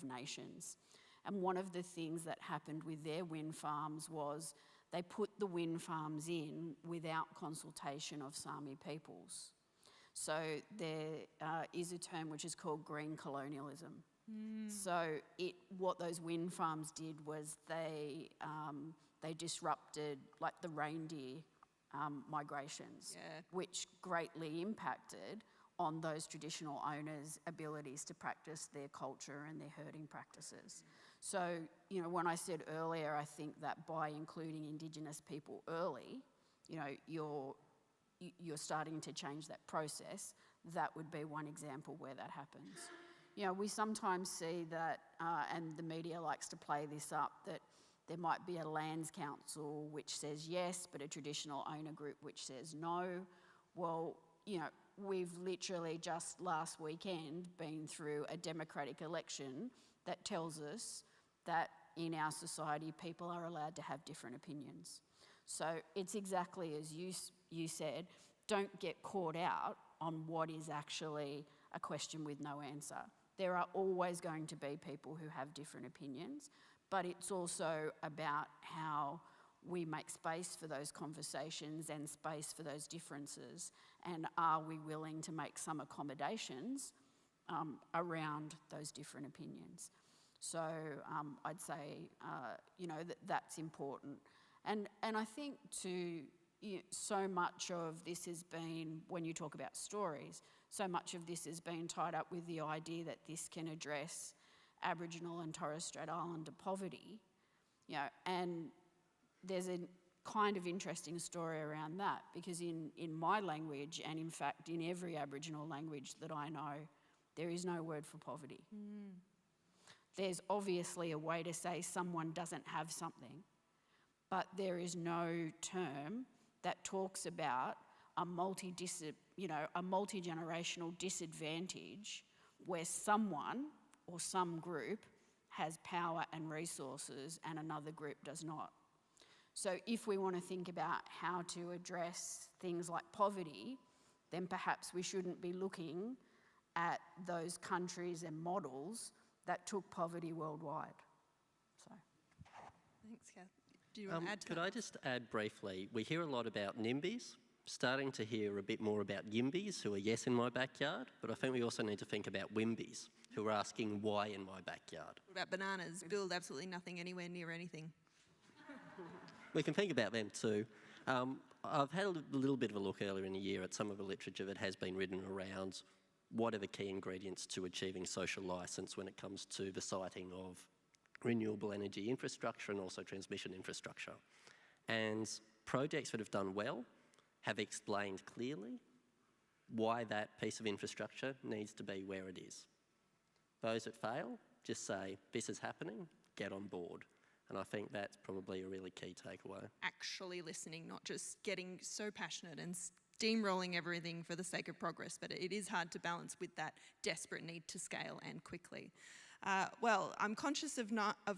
nations. And one of the things that happened with their wind farms was they put the wind farms in without consultation of Sami peoples. So there is a term which is called green colonialism. So what those wind farms did was they disrupted like the reindeer migrations, which greatly impacted on those traditional owners' abilities to practice their culture and their herding practices. So, you know, when I said earlier, I think that by including Indigenous people early, you know, you're starting to change that process. That would be one example where that happens. You know, we sometimes see that, and the media likes to play this up, that there might be a lands council which says yes, but a traditional owner group which says no. Well, you know, we've literally just last weekend been through a democratic election that tells us that in our society people are allowed to have different opinions. So it's exactly as you said, don't get caught out on what is actually a question with no answer. There are always going to be people who have different opinions, but it's also about how we make space for those conversations and space for those differences, and are we willing to make some accommodations around those different opinions. So I'd say, you know, that's important. And I think too, so much of this has been, when you talk about stories, so much of this has been tied up with the idea that this can address Aboriginal and Torres Strait Islander poverty, you know, and there's a kind of interesting story around that, because in my language, and in fact in every Aboriginal language that I know, there is no word for poverty. There's obviously a way to say someone doesn't have something, but there is no term that talks about a multi-generational disadvantage where someone or some group has power and resources and another group does not. So if we want to think about how to address things like poverty, then perhaps we shouldn't be looking at those countries and models that took poverty worldwide. So. Thanks, Kath. Do you want to add to Could that? I just add briefly, we hear a lot about NIMBYs, starting to hear a bit more about YIMBYs, who are yes in my backyard, but I think we also need to think about WIMBYs, who are asking why in my backyard. What about bananas? Build absolutely nothing anywhere near anything. We can think about them too. I've had a little bit of a look earlier in the year at some of the literature that has been written around what are the key ingredients to achieving social licence when it comes to the siting of renewable energy infrastructure and also transmission infrastructure. And projects that have done well have explained clearly why that piece of infrastructure needs to be where it is. Those that fail, just say, this is happening, get on board. And I think that's probably a really key takeaway. Actually listening, not just getting so passionate and steamrolling everything for the sake of progress, but it is hard to balance with that desperate need to scale and quickly. Well, I'm conscious of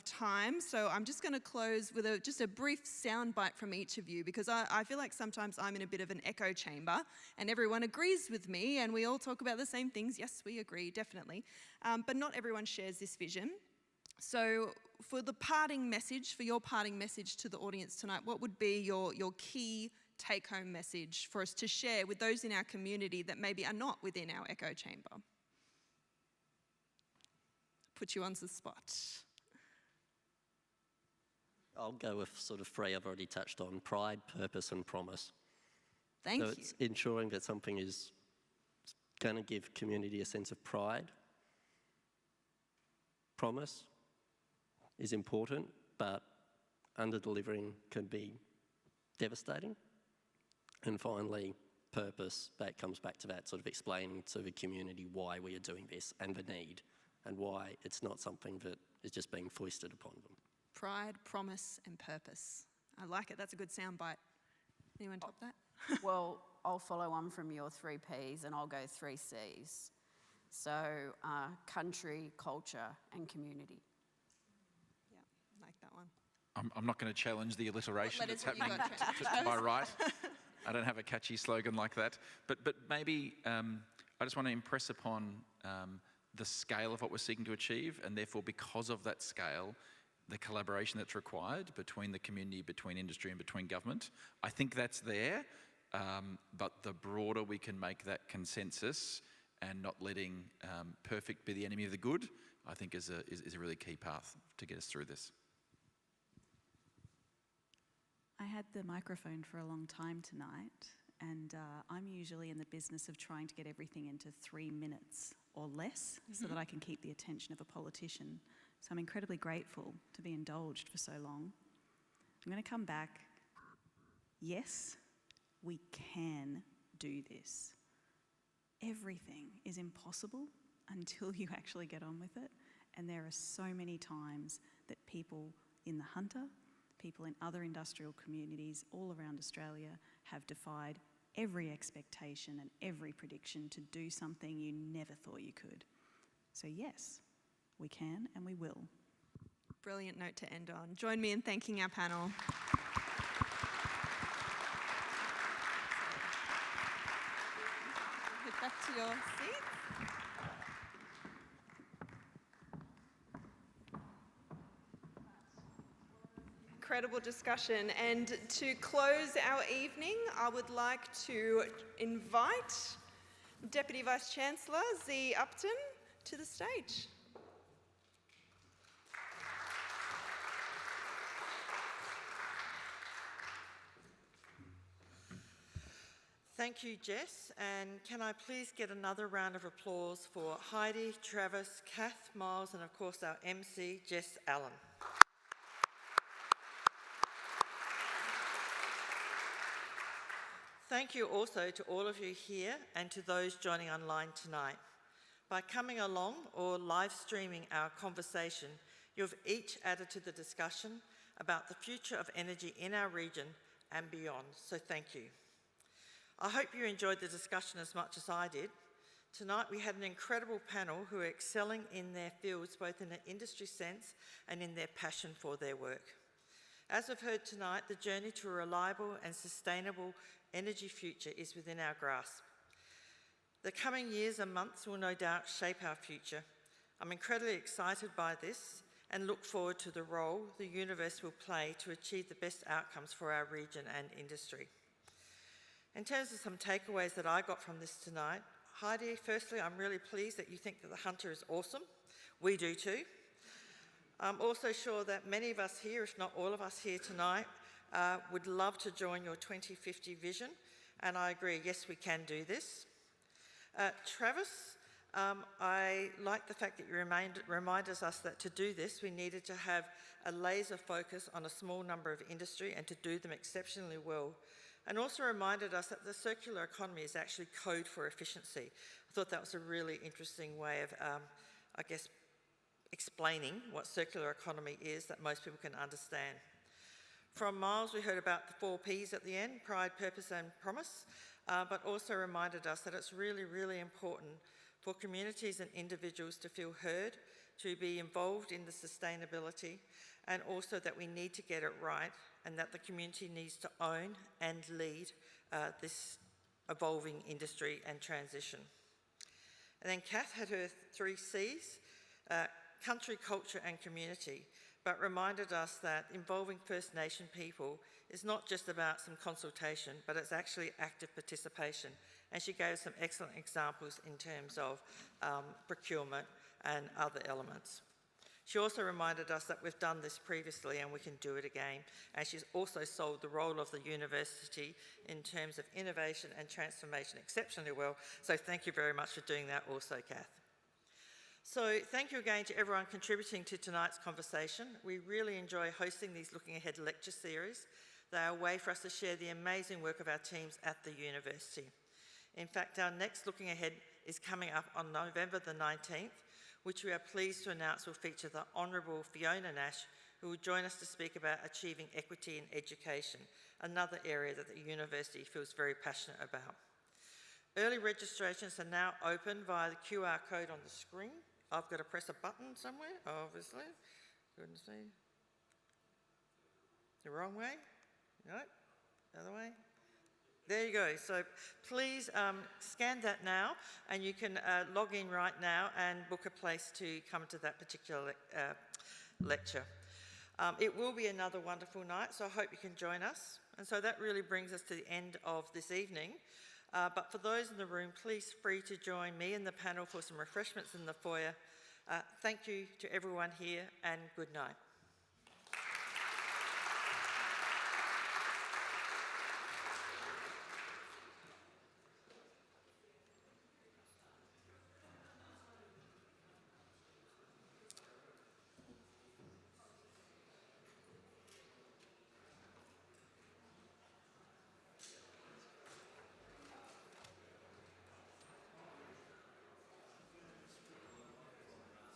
time, so I'm just going to close with just a brief soundbite from each of you, because I feel like sometimes I'm in a bit of an echo chamber and everyone agrees with me and we all talk about the same things. Yes, we agree, definitely. But not everyone shares this vision. So for your parting message to the audience tonight, what would be your key take-home message for us to share with those in our community that maybe are not within our echo chamber? put you on the spot. I'll go with sort of three I've already touched on: pride, purpose, and promise. Thank you. It's ensuring that something is going to give community a sense of pride. Promise is important, but under-delivering can be devastating. And finally, purpose, that comes back to that sort of explaining to the community why we are doing this and the need, and why it's not something that is just being foisted upon them. Pride, promise, and purpose. I like it. That's a good soundbite. Anyone top that? Well, I'll follow on from your 3 Ps and I'll go 3 Cs. So country, culture, and community. Yeah, like that one. I'm not going to challenge the alliteration What that's letters have happening you got, to my right. I don't have a catchy slogan like that. But maybe I just want to impress upon the scale of what we're seeking to achieve, and therefore, because of that scale, the collaboration that's required between the community, between industry, and between government. I think that's there, but the broader we can make that consensus and not letting perfect be the enemy of the good, I think is a really key path to get us through this. I had the microphone for a long time tonight, and I'm usually in the business of trying to get everything into 3 minutes or less so that I can keep the attention of a politician. So I'm incredibly grateful to be indulged for so long. I'm going to come back. Yes, we can do this. Everything is impossible until you actually get on with it. And there are so many times that people in the Hunter, people in other industrial communities all around Australia have defied every expectation and every prediction to do something you never thought you could. So yes, we can and we will. Brilliant note to end on. Join me in thanking our panel. Head back to your seat. Incredible discussion. And to close our evening, I would like to invite Deputy Vice-Chancellor Z. Upton to the stage. Thank you, Jess, and can I please get another round of applause for Heidi, Travis, Kath, Miles, and of course our MC, Jess Allen. Thank you also to all of you here and to those joining online tonight. By coming along or live streaming our conversation, you've each added to the discussion about the future of energy in our region and beyond, so thank you. I hope you enjoyed the discussion as much as I did. Tonight we had an incredible panel who are excelling in their fields, both in an industry sense and in their passion for their work. As we've heard tonight, the journey to a reliable and sustainable energy future is within our grasp. The coming years and months will no doubt shape our future. I'm incredibly excited by this and look forward to the role the universe will play to achieve the best outcomes for our region and industry. In terms of some takeaways that I got from this tonight, Heidi, firstly, I'm really pleased that you think that the Hunter is awesome. We do too. I'm also sure that many of us here, if not all of us here tonight, would love to join your 2050 vision, and I agree, yes, we can do this. Travis, I like the fact that you reminded us that to do this, we needed to have a laser focus on a small number of industry and to do them exceptionally well. And also reminded us that the circular economy is actually code for efficiency. I thought that was a really interesting way of, I guess, explaining what circular economy is that most people can understand. From Miles, we heard about the 4 Ps at the end: pride, purpose, and promise, but also reminded us that it's really, really important for communities and individuals to feel heard, to be involved in the sustainability, and also that we need to get it right, and that the community needs to own and lead this evolving industry and transition. And then Kath had her 3 Cs, country, culture and community, but reminded us that involving First Nation people is not just about some consultation, but it's actually active participation. And she gave some excellent examples in terms of procurement and other elements. She also reminded us that we've done this previously and we can do it again. And she's also sold the role of the university in terms of innovation and transformation exceptionally well. So thank you very much for doing that also, Kath. So thank you again to everyone contributing to tonight's conversation. We really enjoy hosting these Looking Ahead lecture series. They are a way for us to share the amazing work of our teams at the university. In fact, our next Looking Ahead is coming up on November the 19th, which we are pleased to announce will feature the Honourable Fiona Nash, who will join us to speak about achieving equity in education, another area that the university feels very passionate about. Early registrations are now open via the QR code on the screen. I've got to press a button somewhere, obviously. Goodness me. The wrong way? No, the other way. There you go. So please scan that now, and you can log in right now and book a place to come to that particular lecture. It will be another wonderful night, so I hope you can join us. And so that really brings us to the end of this evening. But for those in the room, please free to join me and the panel for some refreshments in the foyer. Thank you to everyone here, and good night.